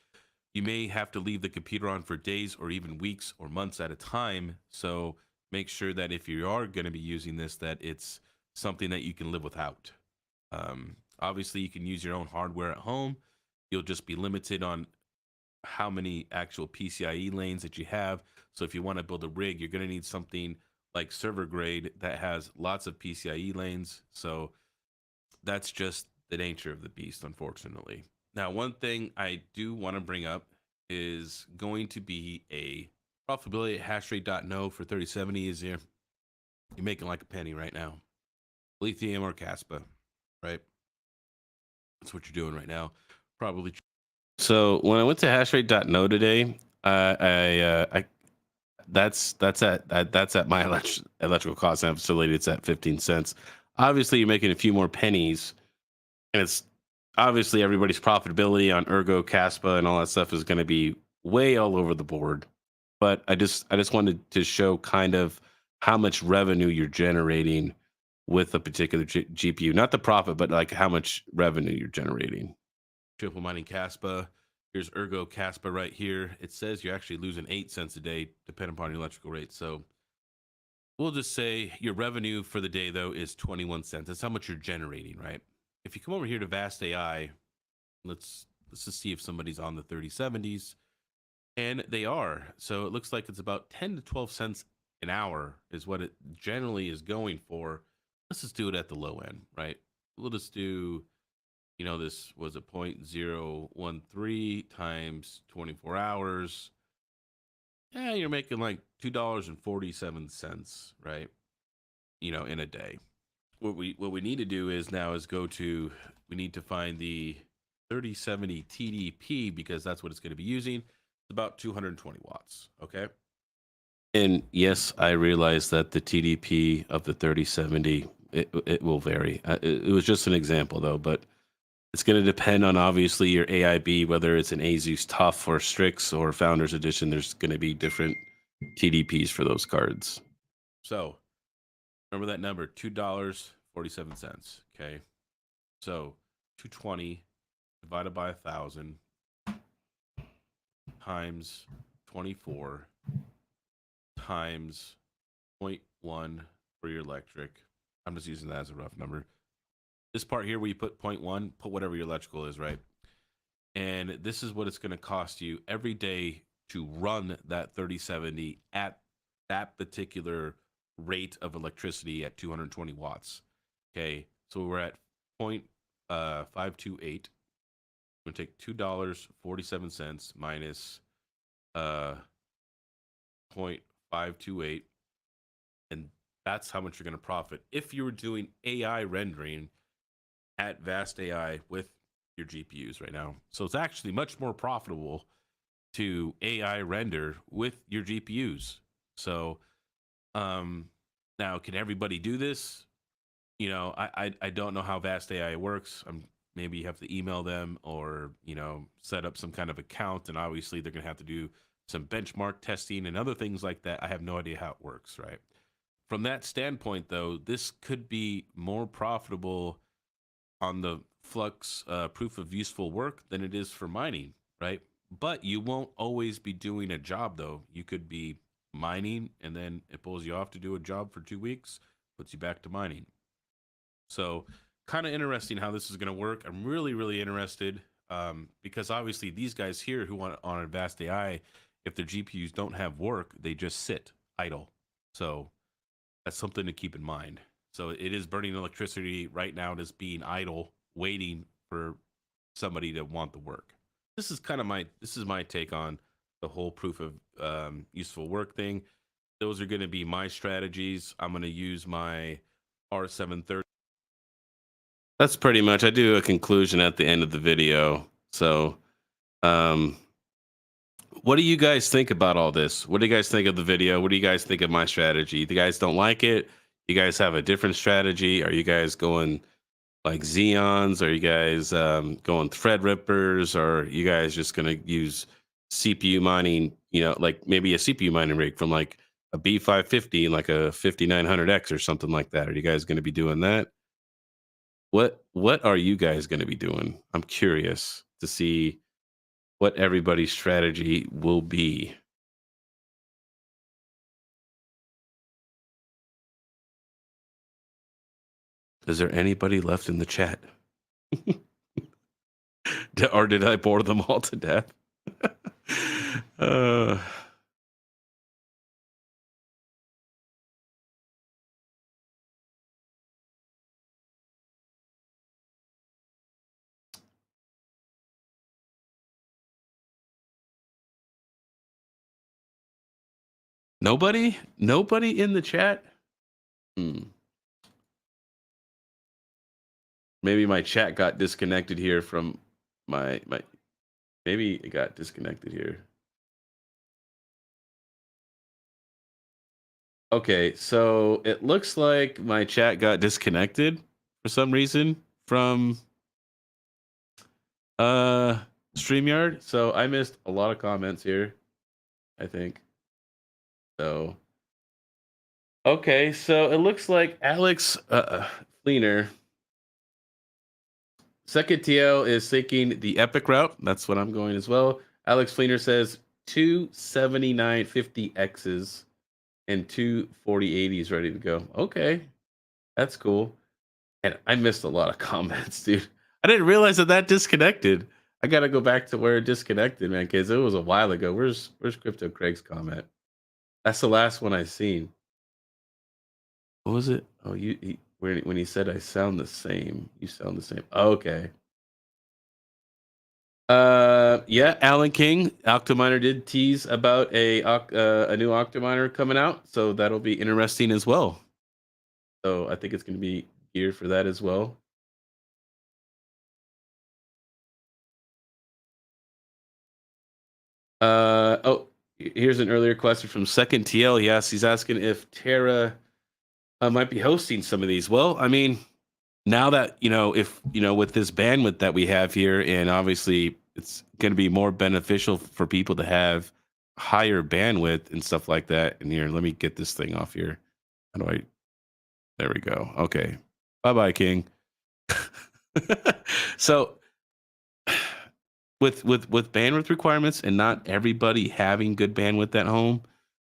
Speaker 1: you may have to leave the computer on for days or even weeks or months at a time. So make sure that if you are going to be using this, that it's something that you can live without. Obviously, you can use your own hardware at home. You'll just be limited on how many actual PCIe lanes that you have. So if you want to build a rig, you're going to need something like server grade that has lots of PCIe lanes. So that's just the nature of the beast, unfortunately. Now, one thing I do want to bring up is going to be a profitability at hashrate.no for 3070 is here. You're making like a penny right now. Lithium or Caspa, right? That's what you're doing right now. Probably. So when I went to hashrate.no today, that's at my electrical cost center facility. It's at 15 cents. Obviously, you're making a few more pennies, and it's obviously everybody's profitability on Ergo, Caspa, and all that stuff is going to be way all over the board. But I just wanted to show kind of how much revenue you're generating with a particular GPU, not the profit, but like how much revenue you're generating. Triple mining Caspa. Here's Ergo Caspa right here. It says you're actually losing 8 cents a day, depending upon your electrical rate. So we'll just say your revenue for the day, though, is 21 cents. That's how much you're generating, right? If you come over here to Vast AI, let's just see if somebody's on the 3070s. And they are. So it looks like it's about 10 to 12 cents an hour is what it generally is going for. Let's just do it at the low end, right? We'll just do, this was a 0.013 times 24 hours. Yeah, you're making like $2.47, right? In a day. what we need to do is now is we need to find the 3070 TDP because that's what it's going to be using. It's about 220 watts. Okay.
Speaker 2: And yes, I realize that the TDP of the 3070 it will vary. It was just an example though, but it's going to depend on obviously your AIB, whether it's an Asus Tough or Strix or Founders Edition. There's going to be different TDPs for those cards.
Speaker 1: So remember that number, $2.47. Okay. So 220 divided by 1,000 times 24 times 0.1 for your electric. I'm just using that as a rough number. This part here where you put 0.1, put whatever your electrical is, right? And this is what it's going to cost you every day to run that 3070 at that particular rate of electricity at 220 watts. Okay, so we're at 0.528. We're going to take $2.47 minus 0.528, and that's how much you're going to profit if you were doing AI rendering at Vast AI with your GPUs right now. So it's actually much more profitable to AI render with your GPUs. So now, can everybody do this? You know, I don't know how Vast AI works. Maybe you have to email them or, you know, set up some kind of account, and obviously they're going to have to do some benchmark testing and other things like that. I have no idea how it works, right? From that standpoint, though, this could be more profitable on the Flux proof of useful work than it is for mining, right? But you won't always be doing a job, though. You could be mining and then it pulls you off to do a job for 2 weeks, puts you back to mining. So kind of interesting how this is going to work. I'm really, really interested because obviously these guys here who want on Advanced AI, if their GPUs don't have work, they just sit idle. So that's something to keep in mind. So it is burning electricity right now. It is being idle, waiting for somebody to want the work. This is my take on the whole proof of useful work thing. Those are going to be my strategies. I'm going to use my R730.
Speaker 2: That's pretty much. I do a conclusion at the end of the video. So, what do you guys think about all this? What do you guys think of the video? What do you guys think of my strategy? You guys don't like it? You guys have a different strategy? Are you guys going like Xeons? Are you guys going Threadrippers? Or are you guys just going to use CPU mining, you know, like maybe a CPU mining rig from like a B550, like a 5900X or something like that? Are you guys going to be doing that? What are you guys going to be doing? I'm curious to see what everybody's strategy will be. Is there anybody left in the chat? Or did I bore them all to death? Nobody in the chat. Maybe my chat got disconnected here from my maybe it got disconnected here. Okay, so it looks like my chat got disconnected for some reason from StreamYard. So I missed a lot of comments here, I think. So okay, so it looks like Alex Fleener, second TL, is seeking the epic route. That's what I'm going as well. Alex Fleener says 27950 X's and 24080s ready to go. Okay, that's cool. And I missed a lot of comments, dude. I didn't realize that disconnected. I gotta go back to where it disconnected, man, because it was a while ago. Where's Crypto Craig's comment? That's the last one I seen. What was it? Oh, when he said I sound the same. You sound the same. Okay. Yeah, Alan King, Octominer did tease about a new Octominer coming out, so that'll be interesting as well. So I think it's going to be here for that as well. Oh, here's an earlier question from Second TL. Yes, he's asking if Terra might be hosting some of these. Well, I mean, now that if with this bandwidth that we have here, and obviously it's going to be more beneficial for people to have higher bandwidth and stuff like that. And here, let me get this thing off here. How do I? There we go. Okay. Bye, bye, King. So with bandwidth requirements and not everybody having good bandwidth at home,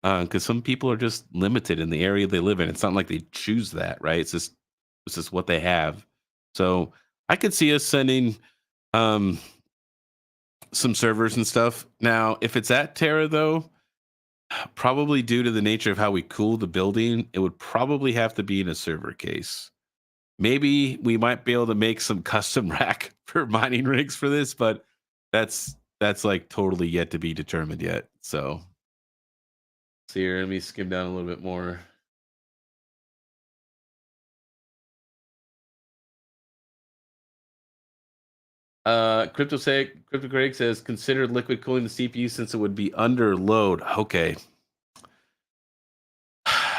Speaker 2: because some people are just limited in the area they live in. It's not like they choose that, right? It's just what they have. So I could see us sending um, some servers and stuff. Now, if it's at Terra though, probably due to the nature of how we cool the building, it would probably have to be in a server case. Maybe we might be able to make some custom rack for mining rigs for this, but that's like totally yet to be determined yet. So see here, let me skim down a little bit more. Crypto Greg says consider liquid cooling the CPU since it would be under load. Okay.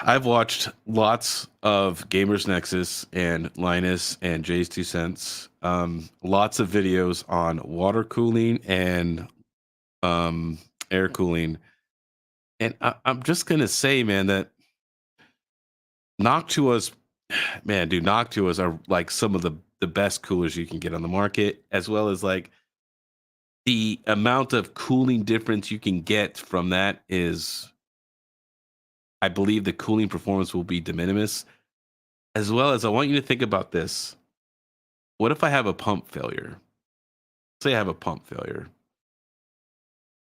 Speaker 2: I've watched lots of Gamers Nexus and Linus and Jay's 2 cents. Lots of videos on water cooling and air cooling. And I'm just gonna say, man, that Noctuas, man, dude, Noctuas are like some of the best coolers you can get on the market, as well as like the amount of cooling difference you can get from that is, I believe the cooling performance will be de minimis. As well as I want you to think about this. What if I have a pump failure? Say I have a pump failure.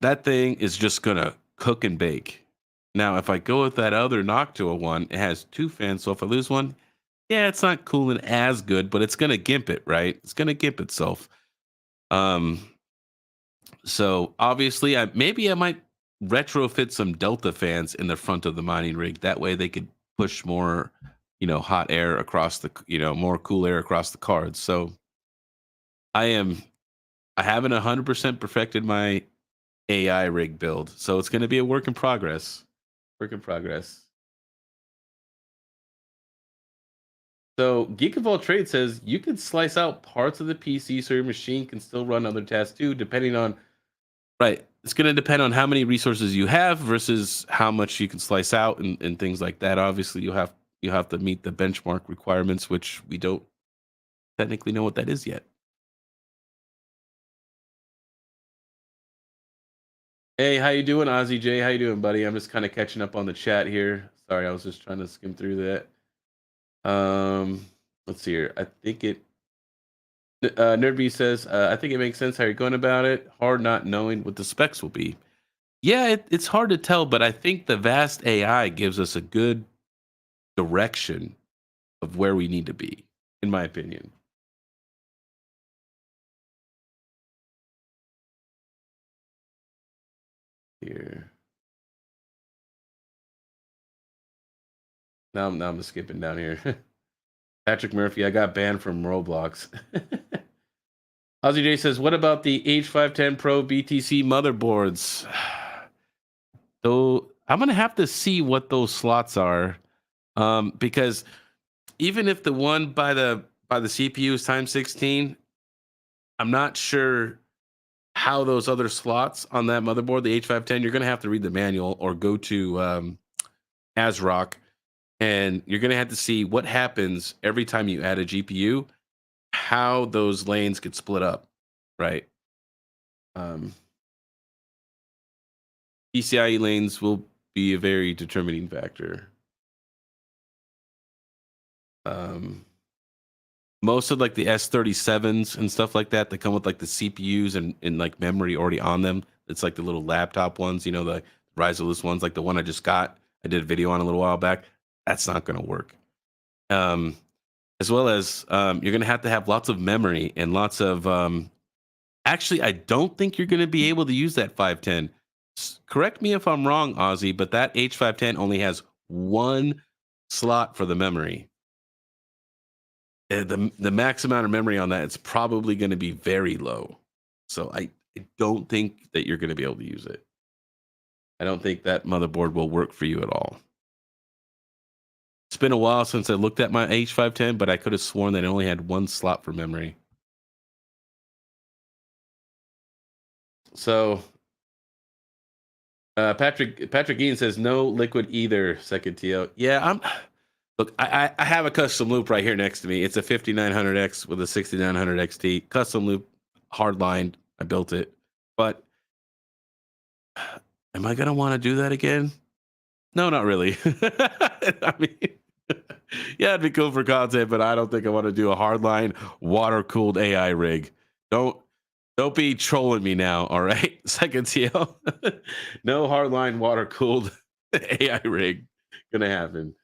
Speaker 2: That thing is just gonna cook and bake. Now, if I go with that other Noctua one, it has 2 fans, so if I lose one, yeah, it's not cooling as good, but it's gonna gimp it, right? It's gonna gimp itself. So obviously, maybe I might retrofit some Delta fans in the front of the mining rig. That way, they could push more, hot air across the, more cool air across the cards. So I haven't 100% perfected my AI rig build, so it's going to be a work in progress. Work in progress. So Geek of All Trades says you can slice out parts of the PC so your machine can still run other tasks too, depending on. Right. It's going to depend on how many resources you have versus how much you can slice out and things like that. Obviously, you have to meet the benchmark requirements, which we don't technically know what that is yet. Hey, how you doing, Ozzy J? How you doing, buddy? I'm just kind of catching up on the chat here. Sorry, I was just trying to skim through that. Let's see here. I think it. Nerdbee says, I think it makes sense how you're going about it. Hard not knowing what the specs will be. Yeah, it's hard to tell, but I think the vast AI gives us a good direction of where we need to be, in my opinion. Here. Now I'm just skipping down here. Patrick Murphy, I got banned from Roblox. Ozzy J says, what about the H510 Pro BTC motherboards? Though I'm gonna have to see what those slots are. Because even if the one by the CPU is times 16, I'm not sure how those other slots on that motherboard, the H510, you're gonna have to read the manual or go to ASRock, and you're gonna have to see what happens every time you add a GPU, how those lanes get split up, right? PCIe lanes will be a very determining factor. Most of like the S37s and stuff like that, they come with like the CPUs and like memory already on them. It's like the little laptop ones, the riserless ones, like the one I just got. I did a video on a little while back. That's not going to work. As well as you're going to have lots of memory and lots of. Actually, I don't think you're going to be able to use that 510. Correct me if I'm wrong, Ozzy, but that H510 only has one slot for the memory. the max amount of memory on that, it's probably going to be very low. So I don't think that you're going to be able to use it. I don't think that motherboard will work for you at all. It's been a while since I looked at my H510, but I could have sworn that it only had one slot for memory. So Patrick Eaton says no liquid either. Second TO. Yeah, look. I have a custom loop right here next to me. It's a 5900X with a 6900 XT custom loop, hardlined. I built it, but am I gonna want to do that again? No, not really. I mean, yeah, it'd be cool for content, but I don't think I want to do a hardline water cooled AI rig. Don't be trolling me now, all right? Second TL. No hardline water cooled AI rig gonna happen.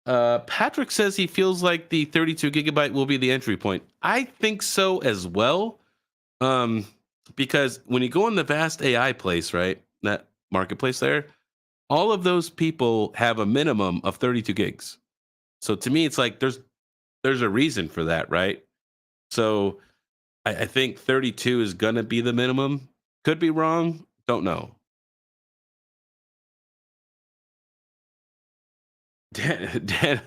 Speaker 2: Patrick says he feels like the 32 gigabyte will be the entry point. I think so as well. Because when you go in the vast AI place, right, that marketplace there, all of those people have a minimum of 32 gigs. So to me, it's like there's a reason for that, right? So I think 32 is gonna be the minimum. Could be wrong. Don't know. Dan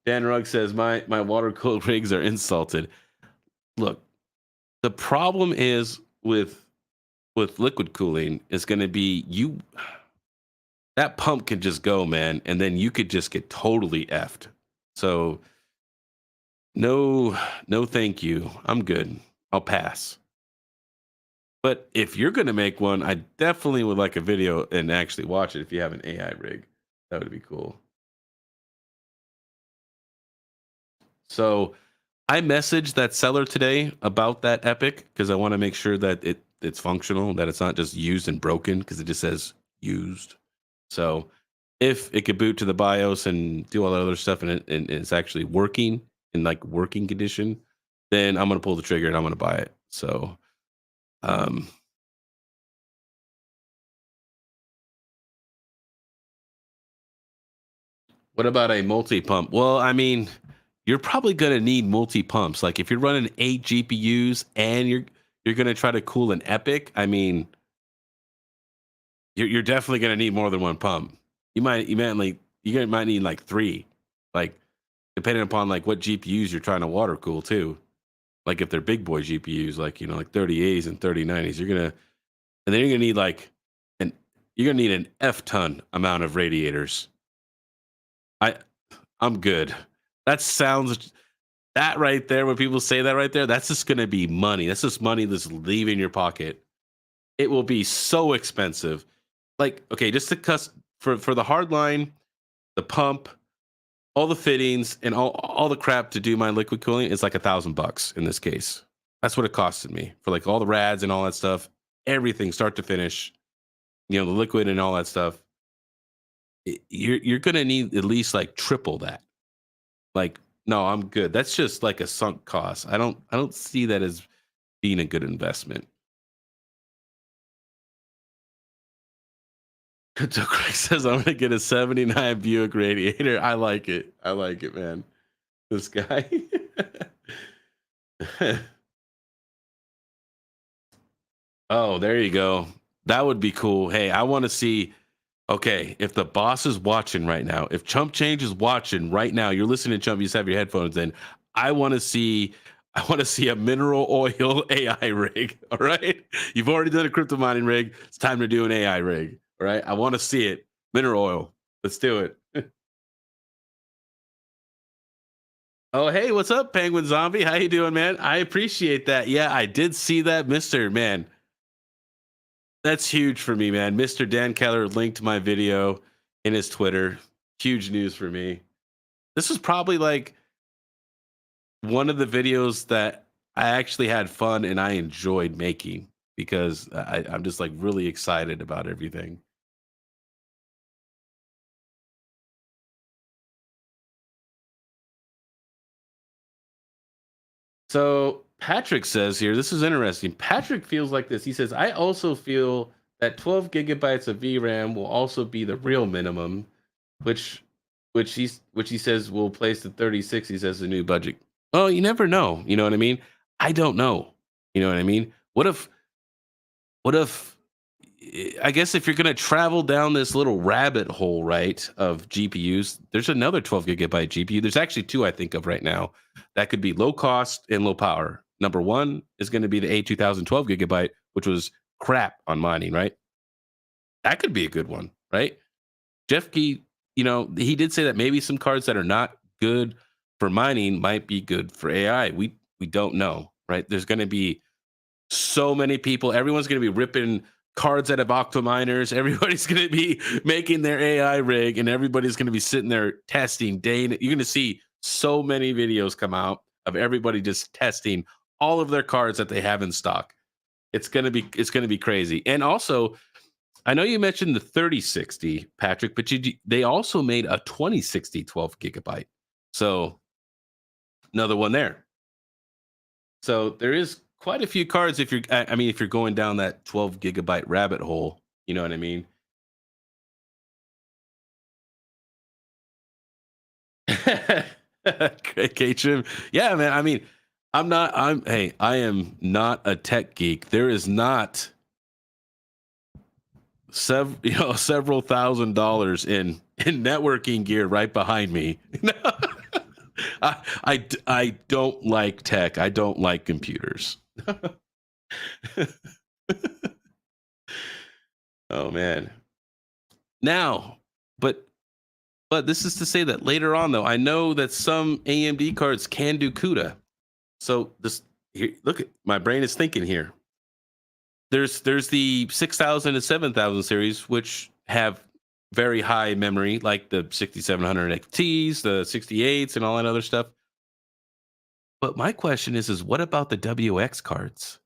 Speaker 2: Rugg says my water cooled rigs are insulted. Look, the problem is with liquid cooling is going to be that pump can just go, man, and then you could just get totally effed. So no thank you. I'm good. I'll pass. But if you're going to make one, I definitely would like a video and actually watch it if you have an AI rig. That would be cool. So I messaged that seller today about that Epic because I want to make sure that it's functional, that it's not just used and broken because it just says used. So if it could boot to the BIOS and do all that other stuff and it's actually working in like working condition, then I'm going to pull the trigger and I'm going to buy it. So, what about a multi-pump? Well, I mean, you're probably going to need multi-pumps. Like if you're running 8 GPUs and you're going to try to cool an Epic, I mean, you're definitely going to need more than one pump. You might need like 3, like depending upon like what GPUs you're trying to water cool too. Like if they're big boy GPUs, like like 3080s and 3090s, and then you're gonna need like an F ton amount of radiators. I'm good. That right there, when people say that right there, that's just gonna be money. That's just money that's leaving your pocket. It will be so expensive. Like, okay, just to for the hard line, the pump, all the fittings, and all the crap to do my liquid cooling is like $1,000 in this case. That's what it costed me for like all the rads and all that stuff, everything start to finish. The liquid and all that stuff. You're gonna need at least like triple that. Like, no, I'm good. That's just like a sunk cost. I don't see that as being a good investment. So Craig says I'm gonna get a 79 Buick radiator. I like it, man. This guy. Oh, there you go. That would be cool. Hey, I want to see. Okay, if the boss is watching right now, if Chump Change is watching right now, you're listening to Chump. You just have your headphones in. I want to see a mineral oil AI rig. All right, you've already done a crypto mining rig. It's time to do an AI rig. All right, I want to see it. Mineral oil. Let's do it. Oh, hey, what's up, Penguin Zombie? How you doing, man? I appreciate that. Yeah, I did see that, Mister. Man, that's huge for me, man. Mr. Dan Keller linked my video in his Twitter. Huge news for me. This was probably like one of the videos that I actually had fun and I enjoyed making because I'm just like really excited about everything. So Patrick says here, this is interesting. Patrick feels like this. He says, I also feel that 12 gigabytes of VRAM will also be the real minimum, which which he says will place the 3060s as the new budget. Oh, you never know. You know what I mean? I don't know. You know what I mean? What if I guess if you're going to travel down this little rabbit hole, right, of GPUs, there's another 12 gigabyte GPU. There's actually two I think of right now that could be low cost and low power. Number one is going to be the A2000 12 gigabyte, which was crap on mining, right? That could be a good one, right? Jeff Key, he did say that maybe some cards that are not good for mining might be good for AI. We don't know, right? There's going to be so many people. Everyone's going to be ripping cards out of Octominers. Everybody's going to be making their AI rig, and everybody's going to be sitting there testing day. You're going to see so many videos come out of everybody just testing all of their cards that they have in stock. It's going to be crazy. And also, I know you mentioned the 3060, Patrick, but they also made a 2060 12 gigabyte. So another one there. So there is quite a few cards if you're going down that 12 gigabyte rabbit hole, you know what I mean? K-Trim. Yeah, man. I mean, I am not a tech geek. There is not several $1,000s in networking gear right behind me. I don't like tech. I don't like computers. Oh man. Now, but this is to say that later on though, I know that some AMD cards can do CUDA. So here, look at my brain is thinking here. There's the 6000 and 7000 series which have very high memory, like the 6700 XTs, the 68s, and all that other stuff. But my question is what about the WX cards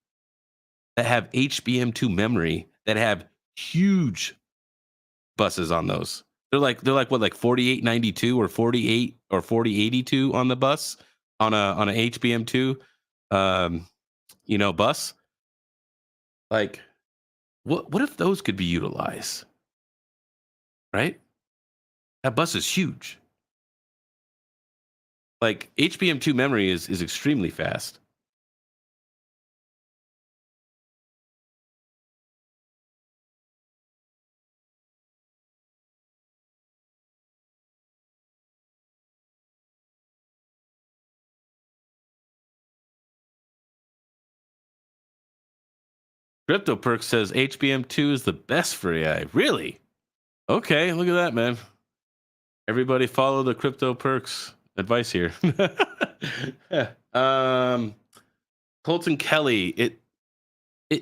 Speaker 2: that have HBM2 memory that have huge buses on those? They're like what, like 4892 or 48 or 4082 on the bus on a HBM2 bus. Like what if those could be utilized? Right? That bus is huge. Like HBM2 memory is extremely fast. Crypto Perk says HBM2 is the best for AI. Really? Okay, look at that, man. Everybody follow the Crypto Perks advice here. Colton Kelly, it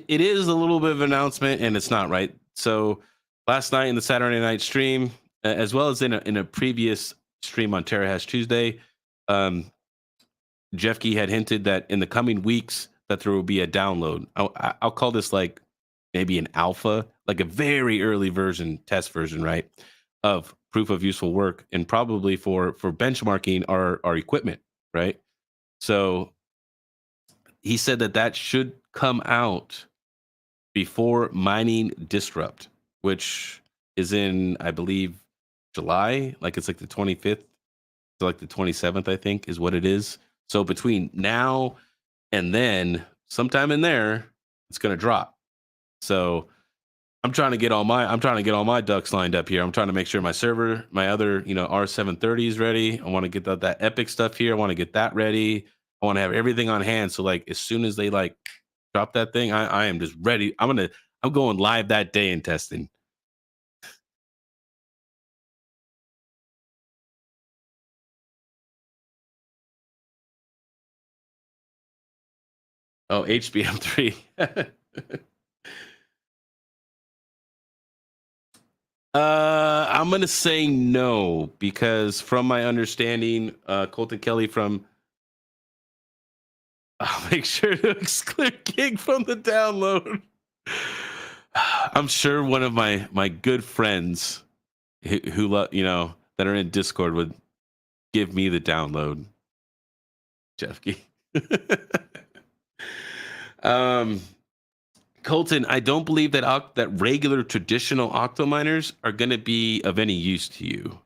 Speaker 2: is a little bit of an announcement, and it's not right. So last night in the Saturday night stream, as well as in a previous stream on Terra Hash Tuesday, Jeff Key had hinted that in the coming weeks that there will be a download. I'll call this like maybe an alpha, like a very early version, test version, right, of proof of useful work, and probably for benchmarking our equipment, right? So he said that should come out before Mining Disrupt, which is in, I believe, July. Like it's like the 25th to like the 27th, I think, is what it is. So between now and then, sometime in there, it's gonna drop. So I'm trying to get all my ducks lined up here. I'm trying to make sure my server, my other, R730 is ready. I want to get that Epic stuff here. I want to get that ready. I want to have everything on hand. So like as soon as they like drop that thing, I am just ready. I'm going live that day and testing. Oh, HBM3. I'm gonna say no, because from my understanding, Colton Kelly from I'll make sure to exclude King from the download. I'm sure one of my good friends who that are in Discord would give me the download. Jeff Key. Colton, I don't believe that regular traditional octominers are going to be of any use to you.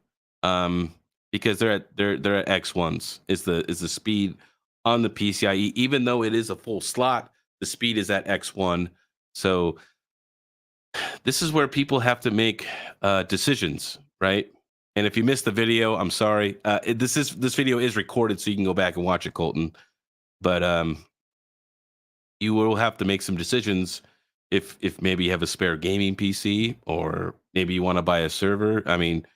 Speaker 2: because they're at X1s is the speed on the PCIe. Even though it is a full slot, the speed is at X1. So this is where people have to make decisions, right? And if you missed the video, I'm sorry. This video is recorded, so you can go back and watch it, Colton. But you will have to make some decisions if maybe you have a spare gaming PC or maybe you want to buy a server. I mean,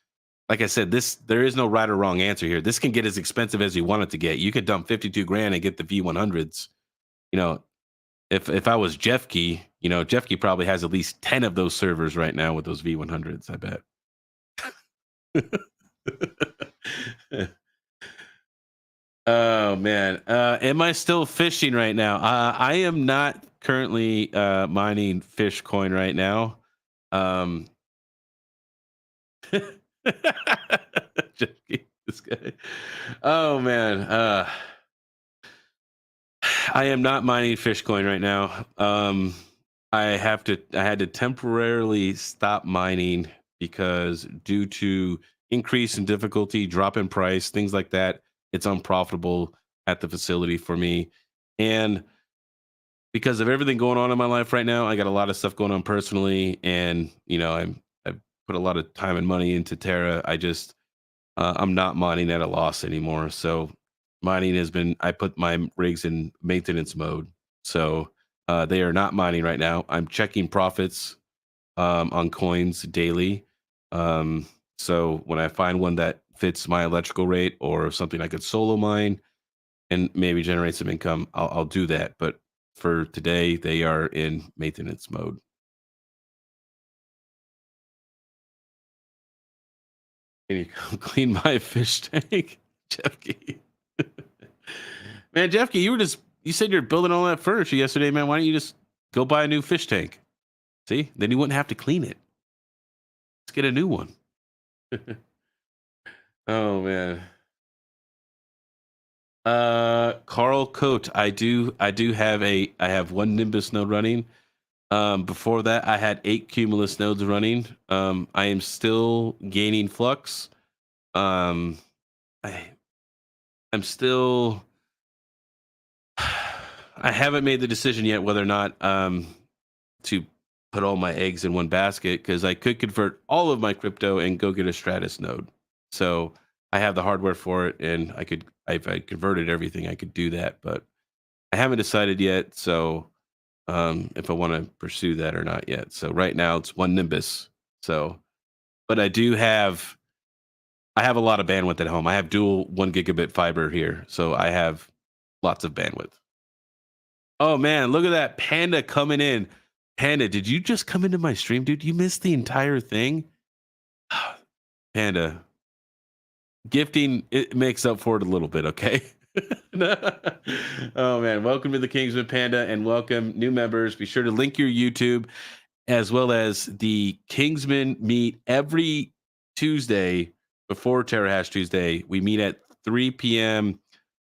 Speaker 2: like I said, there is no right or wrong answer here. This can get as expensive as you want it to get. You could dump 52 grand and get the V100s. You know, if I was Jeff Key, Jeff Key probably has at least 10 of those servers right now with those V100s, I bet. Oh man, am I still fishing right now? I am not currently mining fish coin right now. This guy. Oh man, I am not mining fish coin right now. I had to temporarily stop mining because due to increase in difficulty, drop in price, things like that, it's unprofitable at the facility for me. And because of everything going on in my life right now, I got a lot of stuff going on personally, and I've put a lot of time and money into Terra. I'm not mining at a loss anymore. So mining has been, I put my rigs in maintenance mode. So they are not mining right now. I'm checking profits on coins daily. So when I find one that fits my electrical rate or something I could solo mine and maybe generate some income, I'll do that. But for today, they are in maintenance mode. Can you come clean my fish tank, Jeffkey? Man, Jeffkey, you said you're building all that furniture yesterday, man. Why don't you just go buy a new fish tank? See, then you wouldn't have to clean it. Let's get a new one. Oh man. Carl Coat, I have one Nimbus node running. Before that, I had 8 Cumulus nodes running. I am still gaining Flux. Um, I'm still. I haven't made the decision yet whether or not to put all my eggs in one basket because I could convert all of my crypto and go get a Stratus node. So I have the hardware for it, and if I converted everything, I could do that. But I haven't decided yet. So if I want to pursue that or not yet. So right now it's one Nimbus. So, but I have a lot of bandwidth at home. I have dual 1 gigabit fiber here, so I have lots of bandwidth. Oh man, look at that Panda coming in. Panda, did you just come into my stream, dude? You missed the entire thing. Panda, gifting it makes up for it a little bit, okay? Oh man, welcome to the Kingsman Panda, and welcome new members. Be sure to link your YouTube as well as the Kingsman meet every Tuesday before TerraHash Tuesday. We meet at 3 p.m.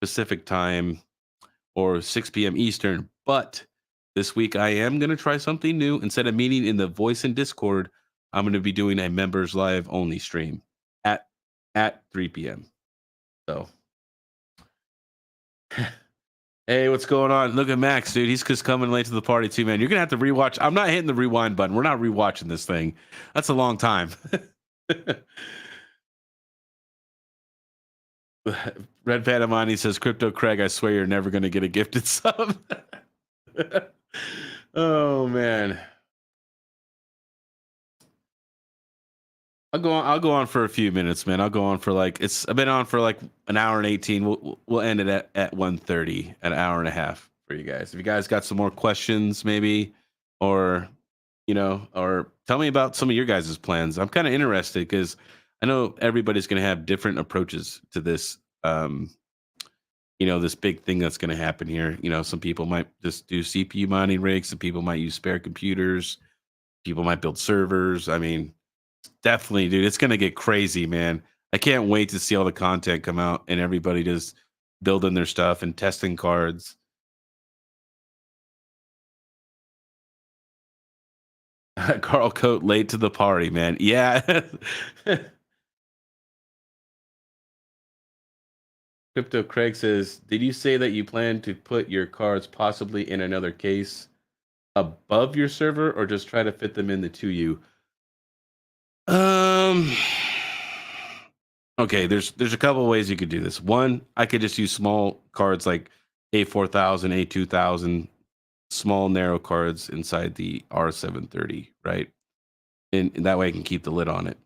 Speaker 2: Pacific time or 6 p.m. Eastern. But this week I am going to try something new. Instead of meeting in the voice and Discord, I'm going to be doing a members live only stream at 3 p.m. So, hey, what's going on? Look at Max, dude. He's just coming late to the party too, man. You're gonna have to rewatch. I'm not hitting the rewind button. We're not rewatching this thing. That's a long time. Red Panamani says, "Crypto Craig, I swear you're never gonna get a gifted sub." Oh man. I'll go on for a few minutes, man. I'll go on for I've been on for like an hour and 18. We'll end it at 1:30, an hour and a half for you guys. If you guys got some more questions, maybe, or or tell me about some of your guys' plans. I'm kind of interested because I know everybody's gonna have different approaches to this this big thing that's gonna happen here. Some people might just do CPU mining rigs, some people might use spare computers, people might build servers. I mean, definitely, dude. It's gonna get crazy, man. I can't wait to see all the content come out and everybody just building their stuff and testing cards. Carl Coat late to the party, man. Yeah. Crypto Craig says, did you say that you plan to put your cards possibly in another case above your server, or just try to fit them in the 2U? Okay, there's a couple of ways you could do this. One, I could just use small cards like A4000, A2000, small narrow cards inside the R730, right? And that way I can keep the lid on it.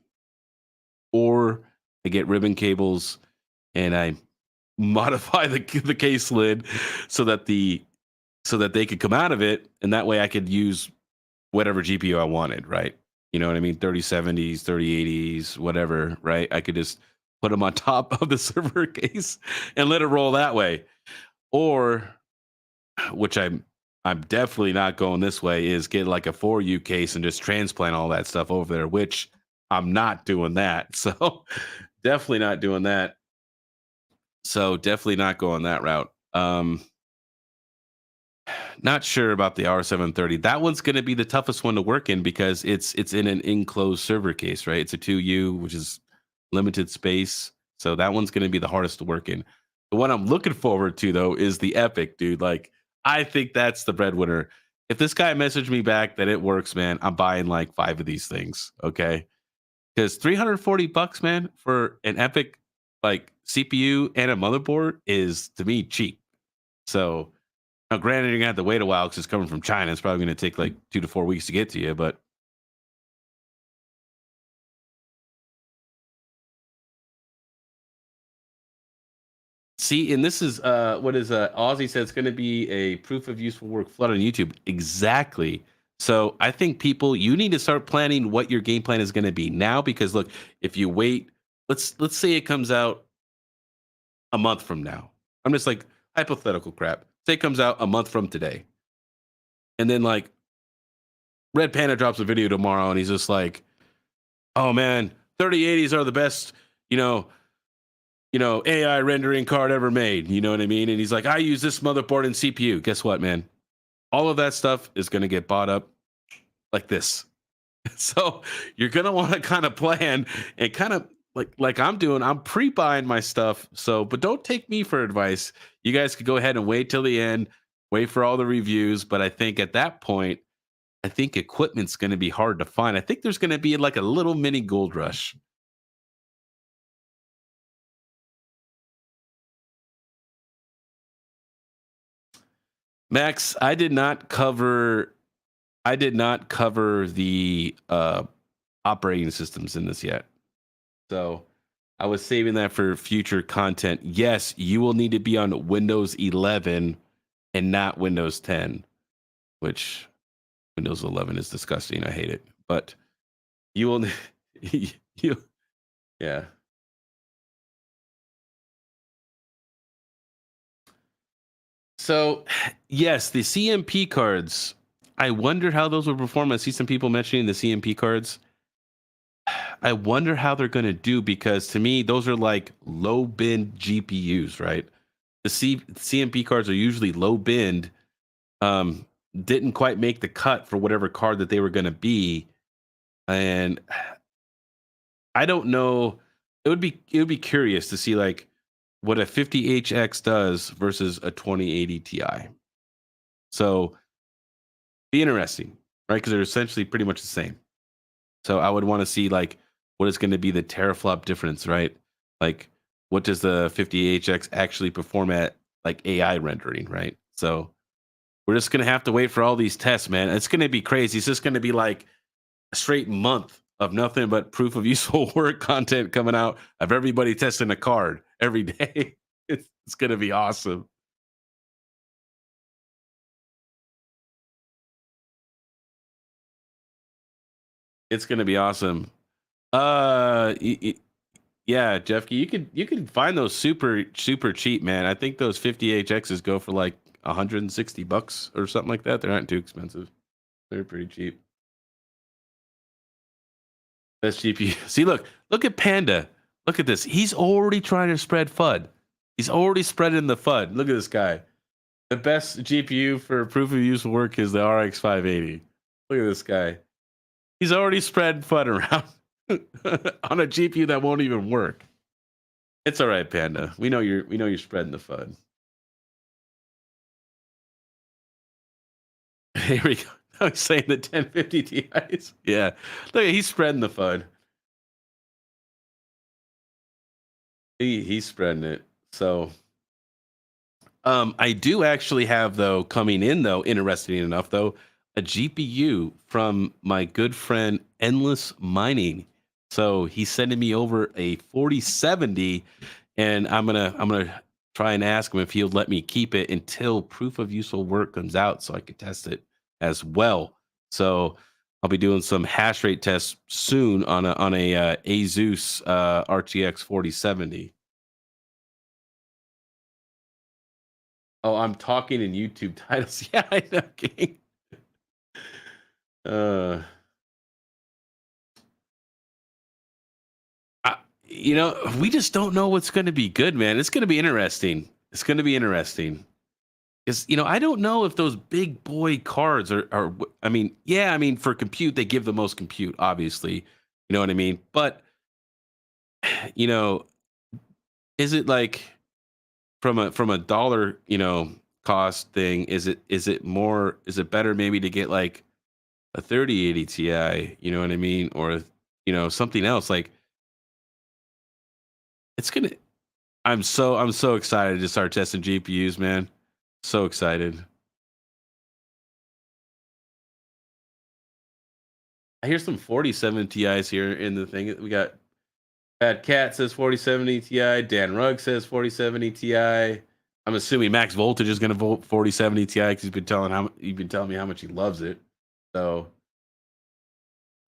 Speaker 2: Or I get ribbon cables and I modify the case lid so that they could come out of it, and that way I could use whatever GPU I wanted, right? You know what I mean? 3070s, 3080s, whatever, right? I could just put them on top of the server case and let it roll that way. Or, which I'm definitely not going this way, is get like a 4U case and just transplant all that stuff over there, which I'm not doing that. So definitely not doing that. So definitely not going that route. Not sure about the R730. That one's going to be the toughest one to work in because it's in an enclosed server case, right? It's a 2U, which is limited space. So that one's going to be the hardest to work in. The one I'm looking forward to, though, is the Epic, dude. Like, I think that's the breadwinner. If this guy messaged me back that it works, man, I'm buying like 5 of these things, okay? Because $340, man, for an Epic like CPU and a motherboard is, to me, cheap. So now, granted, you're gonna have to wait a while because it's coming from China. It's probably gonna take like 2 to 4 weeks to get to you. But see, and this is what is Aussie said it's gonna be a proof of useful work flood on YouTube. Exactly. So I think people, you need to start planning what your game plan is gonna be now, because look, if you wait, let's say it comes out a month from now. I'm just like hypothetical crap. Say it comes out a month from today, and then like Red Panda drops a video tomorrow, and he's just like, "Oh man, 3080s are the best, you know, AI rendering card ever made." You know what I mean? And he's like, "I use this motherboard and CPU." Guess what, man? All of that stuff is going to get bought up like this. So you're going to want to kind of plan and kind of like I'm doing. I'm pre-buying my stuff. So, but don't take me for advice. You guys could go ahead and wait till the end, wait for all the reviews. But I think at that point, I think equipment's going to be hard to find. I think there's going to be like a little mini gold rush. Max, I did not cover the operating systems in this yet. So I was saving that for future content. Yes, you will need to be on Windows 11 and not Windows 10, which Windows 11 is disgusting. I hate it. But you will you yeah. So, yes, the CMP cards. I wonder how those will perform. I see some people mentioning the CMP cards. I wonder how they're going to do, because to me, those are like low bin GPUs, right? The CMP cards are usually low bin. Didn't quite make the cut for whatever card that they were going to be, and I don't know. It would be curious to see like what a 50HX does versus a 2080 Ti. So be interesting, right? Because they're essentially pretty much the same. So I would want to see like what is going to be the teraflop difference, right? Like what does the 50HX actually perform at like AI rendering, right? So we're just going to have to wait for all these tests, man. It's going to be crazy. It's just going to be like a straight month of nothing but proof of useful work content coming out of everybody testing a card every day. It's going to be awesome. It's going to be awesome. Yeah, Jeffkey, you can find those super cheap, man. I think those 50HXs go for like $160 or something like that. They're not too expensive. They're pretty cheap. Best GPU. See, look at Panda. Look at this. He's already trying to spread FUD. He's already spreading the FUD. Look at this guy. The best GPU for proof of use work is the RX 580. Look at this guy. He's already spread FUD around on a GPU that won't even work. It's all right, Panda. We know you're spreading the fun. Here we go. I was saying the 1050 Ti's. Yeah. Look, he's spreading the fun. He's spreading it. So I do actually have though coming in though, interesting enough though, a GPU from my good friend Endless Mining. So he's sending me over a 4070, and I'm gonna try and ask him if he'll let me keep it until proof of useful work comes out, so I can test it as well. So I'll be doing some hash rate tests soon on a Asus RTX 4070. Oh, I'm talking in YouTube titles. Yeah, I know, King. Uh, we just don't know what's going to be good, man. It's going to be interesting. It's going to be interesting. Because I don't know if those big boy cards are. I mean, yeah, I mean for compute they give the most compute, obviously. You know what I mean? But you know, is it like from a dollar cost thing? Is it better maybe to get like a 3080 Ti? You know what I mean? Or something else like it's gonna. I'm so excited to start testing GPUs, man. So excited. I hear some 4070 Ti's here in the thing. We got Bad Cat says 4070 Ti. Dan Rugg says 4070 Ti. I'm assuming Max Voltage is going to vote 4070 Ti because he's been telling me how much he loves it. So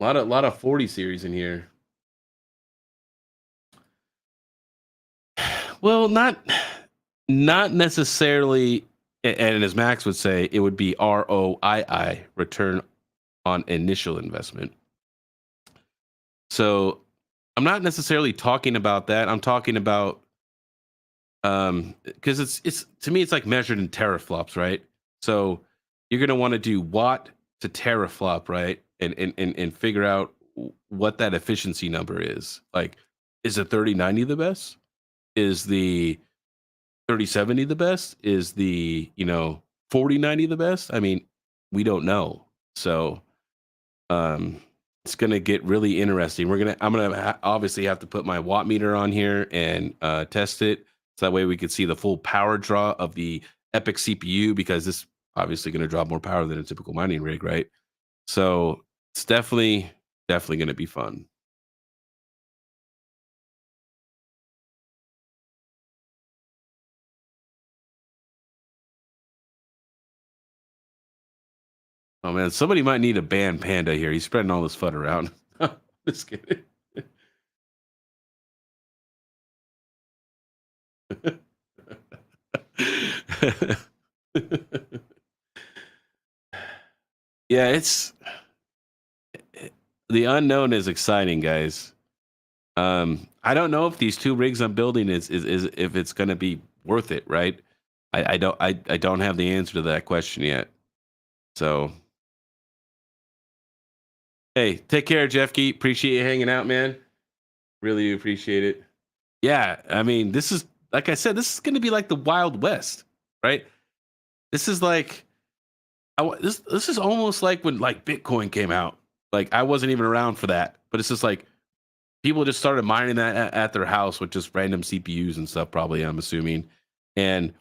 Speaker 2: a lot of 40 series in here. Well, not necessarily. And as Max would say, it would be ROII, return on initial investment. So I'm not necessarily talking about that. I'm talking about because it's to me it's like measured in teraflops, right? So you're gonna want to do watt to teraflop, right? And figure out what that efficiency number is. Like, is the 3090 the best? Is the 3070 the best? Is the 4090 the best? I mean, we don't know. So um it's gonna get really interesting. I'm gonna obviously have to put my watt meter on here and test it, so that way we could see the full power draw of the Epic CPU, because this obviously gonna draw more power than a typical mining rig, right? So it's definitely gonna be fun. Oh man, somebody might need a ban Panda here. He's spreading all this FUD around. Just kidding. Yeah, it's the unknown is exciting, guys. I don't know if these two rigs I'm building is if it's going to be worth it, right? I don't have the answer to that question yet. So, hey, take care, Jeff Geet. Appreciate you hanging out, man. Really appreciate it. Yeah, I mean, this is like I said, this is going to be like the Wild West, right? This is like this is almost like when like Bitcoin came out. Like I wasn't even around for that, but it's just like people just started mining that at their house with just random CPUs and stuff, probably, I'm assuming. And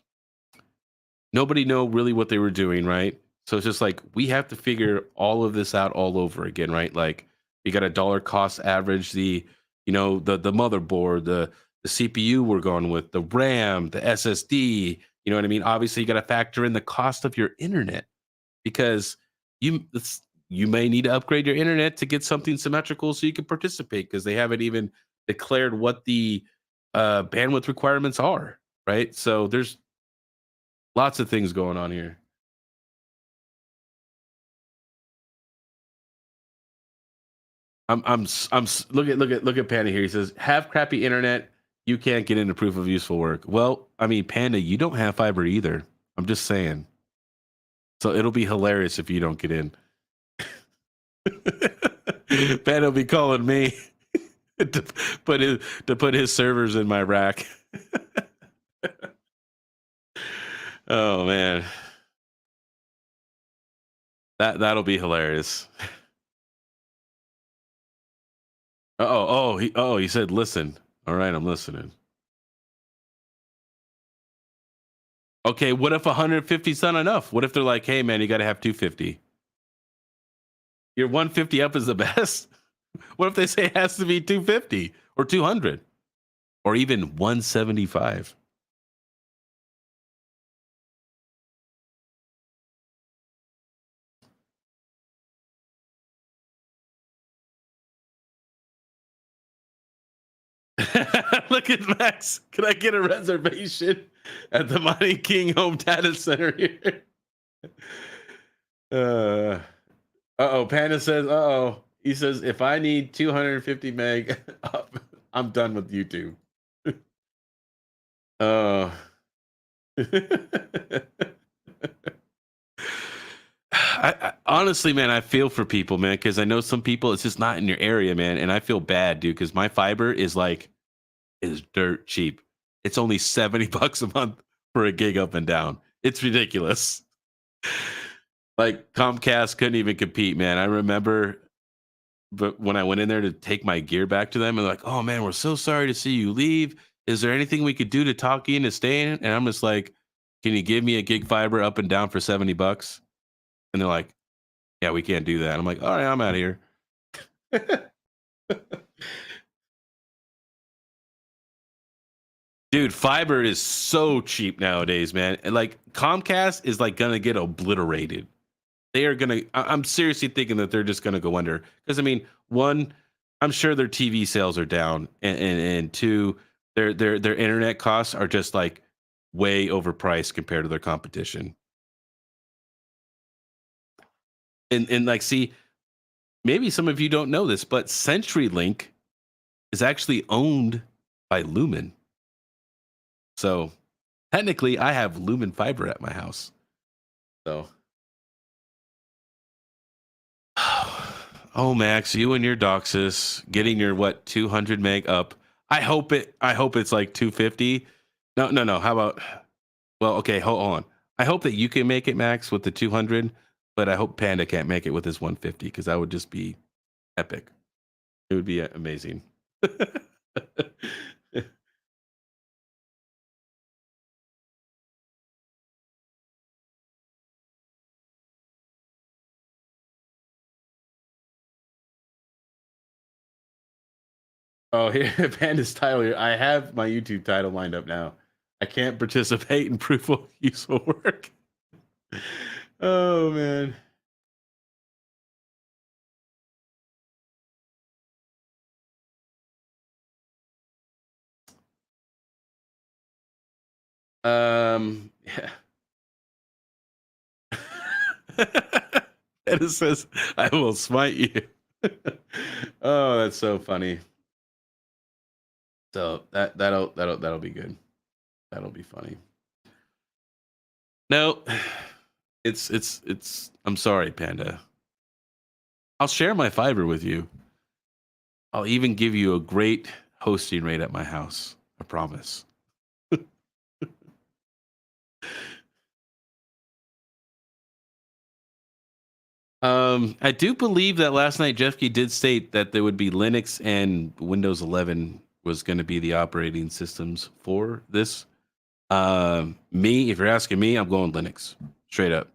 Speaker 2: nobody know really what they were doing, right? So it's just like we have to figure all of this out all over again, right? Like you got a dollar cost average, the motherboard, the CPU we're going with, the RAM, the SSD, you know what I mean? Obviously you got to factor in the cost of your internet, because you may need to upgrade your internet to get something symmetrical so you can participate, because they haven't even declared what the bandwidth requirements are, right? So there's lots of things going on here. Look at Panda here. He says, "Have crappy internet, you can't get into proof of useful work." Well, I mean, Panda, you don't have fiber either. I'm just saying. So it'll be hilarious if you don't get in. Panda will be calling me. to put his servers in my rack. Oh man, that'll be hilarious. He said listen. All right, I'm listening. Okay, what if 150 is not enough? What if they're like, hey man, you got to have 250? Your 150 up is the best. What if they say it has to be 250 or 200 or even 175? Look at Max. Can I get a reservation at the Mighty King Home Data Center here? Panda says, he says, if I need 250 meg up, I'm done with YouTube. I honestly, man, I feel for people, man, because I know some people, it's just not in your area, man. And I feel bad, dude, because my fiber is dirt cheap. It's only $70 a month for a gig up and down. It's ridiculous. Like Comcast couldn't even compete, man. I remember, but when I went in there to take my gear back to them, and like, oh man, we're so sorry to see you leave. Is there anything we could do to talk you into staying? And I'm just like, can you give me a gig fiber up and down for $70? And they're like, yeah, we can't do that. I'm like, all right, I'm out of here. Dude, fiber is so cheap nowadays, man. And like Comcast is like gonna get obliterated. They are gonna. I'm seriously thinking that they're just gonna go under. Because I mean, one, I'm sure their TV sales are down, and two, their internet costs are just like way overpriced compared to their competition. And like, see, maybe some of you don't know this, but CenturyLink is actually owned by Lumen. So technically, I have Lumen fiber at my house. So, oh Max, you and your Doxus getting your 200 meg up. I hope it's like 250. No. How about? Well, okay, hold on. I hope that you can make it, Max, with the 200, but I hope Panda can't make it with his 150 because that would just be epic. It would be amazing. Oh, here, Panda's Tyler. I have my YouTube title lined up now. I can't participate in proof of useful work. Oh man. Yeah. And it says, "I will smite you." Oh, that's so funny. So that'll be good. That'll be funny. No, it's. I'm sorry, Panda. I'll share my fiber with you. I'll even give you a great hosting rate at my house. I promise. I do believe that last night Jeffkey did state that there would be Linux and Windows 11 was going to be the operating systems for this. Me, if you're asking me, I'm going Linux straight up.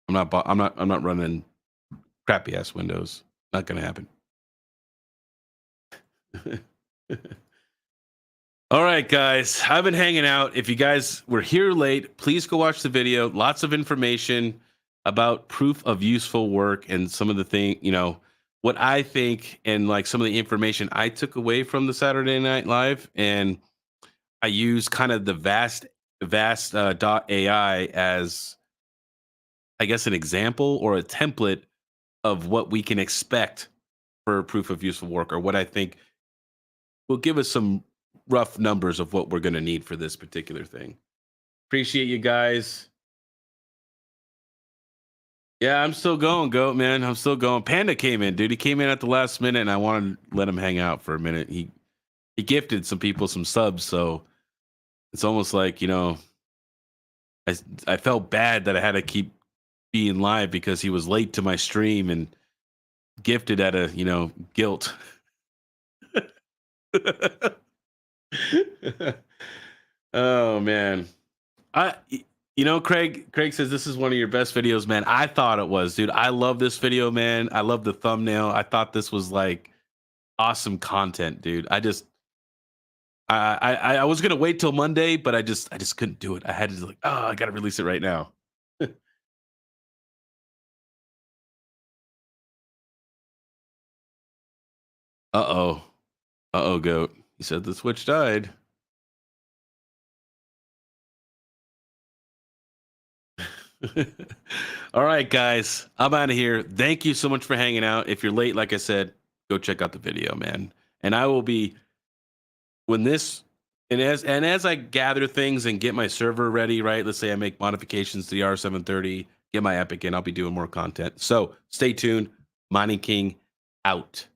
Speaker 2: I'm not running crappy ass Windows. Not going to happen. All right, guys. I've been hanging out. If you guys were here late, please go watch the video. Lots of information about proof of useful work and some of the thing, what I think and like some of the information I took away from the Saturday Night Live. And I use kind of the vast AI as, I guess, an example or a template of what we can expect for proof of useful work, or what I think will give us some rough numbers of what we're going to need for this particular thing. Appreciate you guys. Yeah, I'm still going, Goat, man. I'm still going. Panda came in, dude. He came in at the last minute, and I wanted to let him hang out for a minute. He he gifted some people some subs, so it's almost like, you know, I felt bad that I had to keep being live because he was late to my stream and gifted at a, you know, guilt. Oh man. You know, Craig says this is one of your best videos, man. I thought it was, dude. I love this video, man. I love the thumbnail. I thought this was like awesome content, dude. I was gonna wait till Monday, but I just couldn't do it. I had to like, oh, I gotta release it right now. Uh-oh. Uh-oh, goat. He said the Switch died. All right, guys. I'm out of here. Thank you so much for hanging out. If you're late, like I said, go check out the video, man. And I will be when this and as I gather things and get my server ready, right? Let's say I make modifications to the R730, get my Epic in, I'll be doing more content. So stay tuned. Mining King out.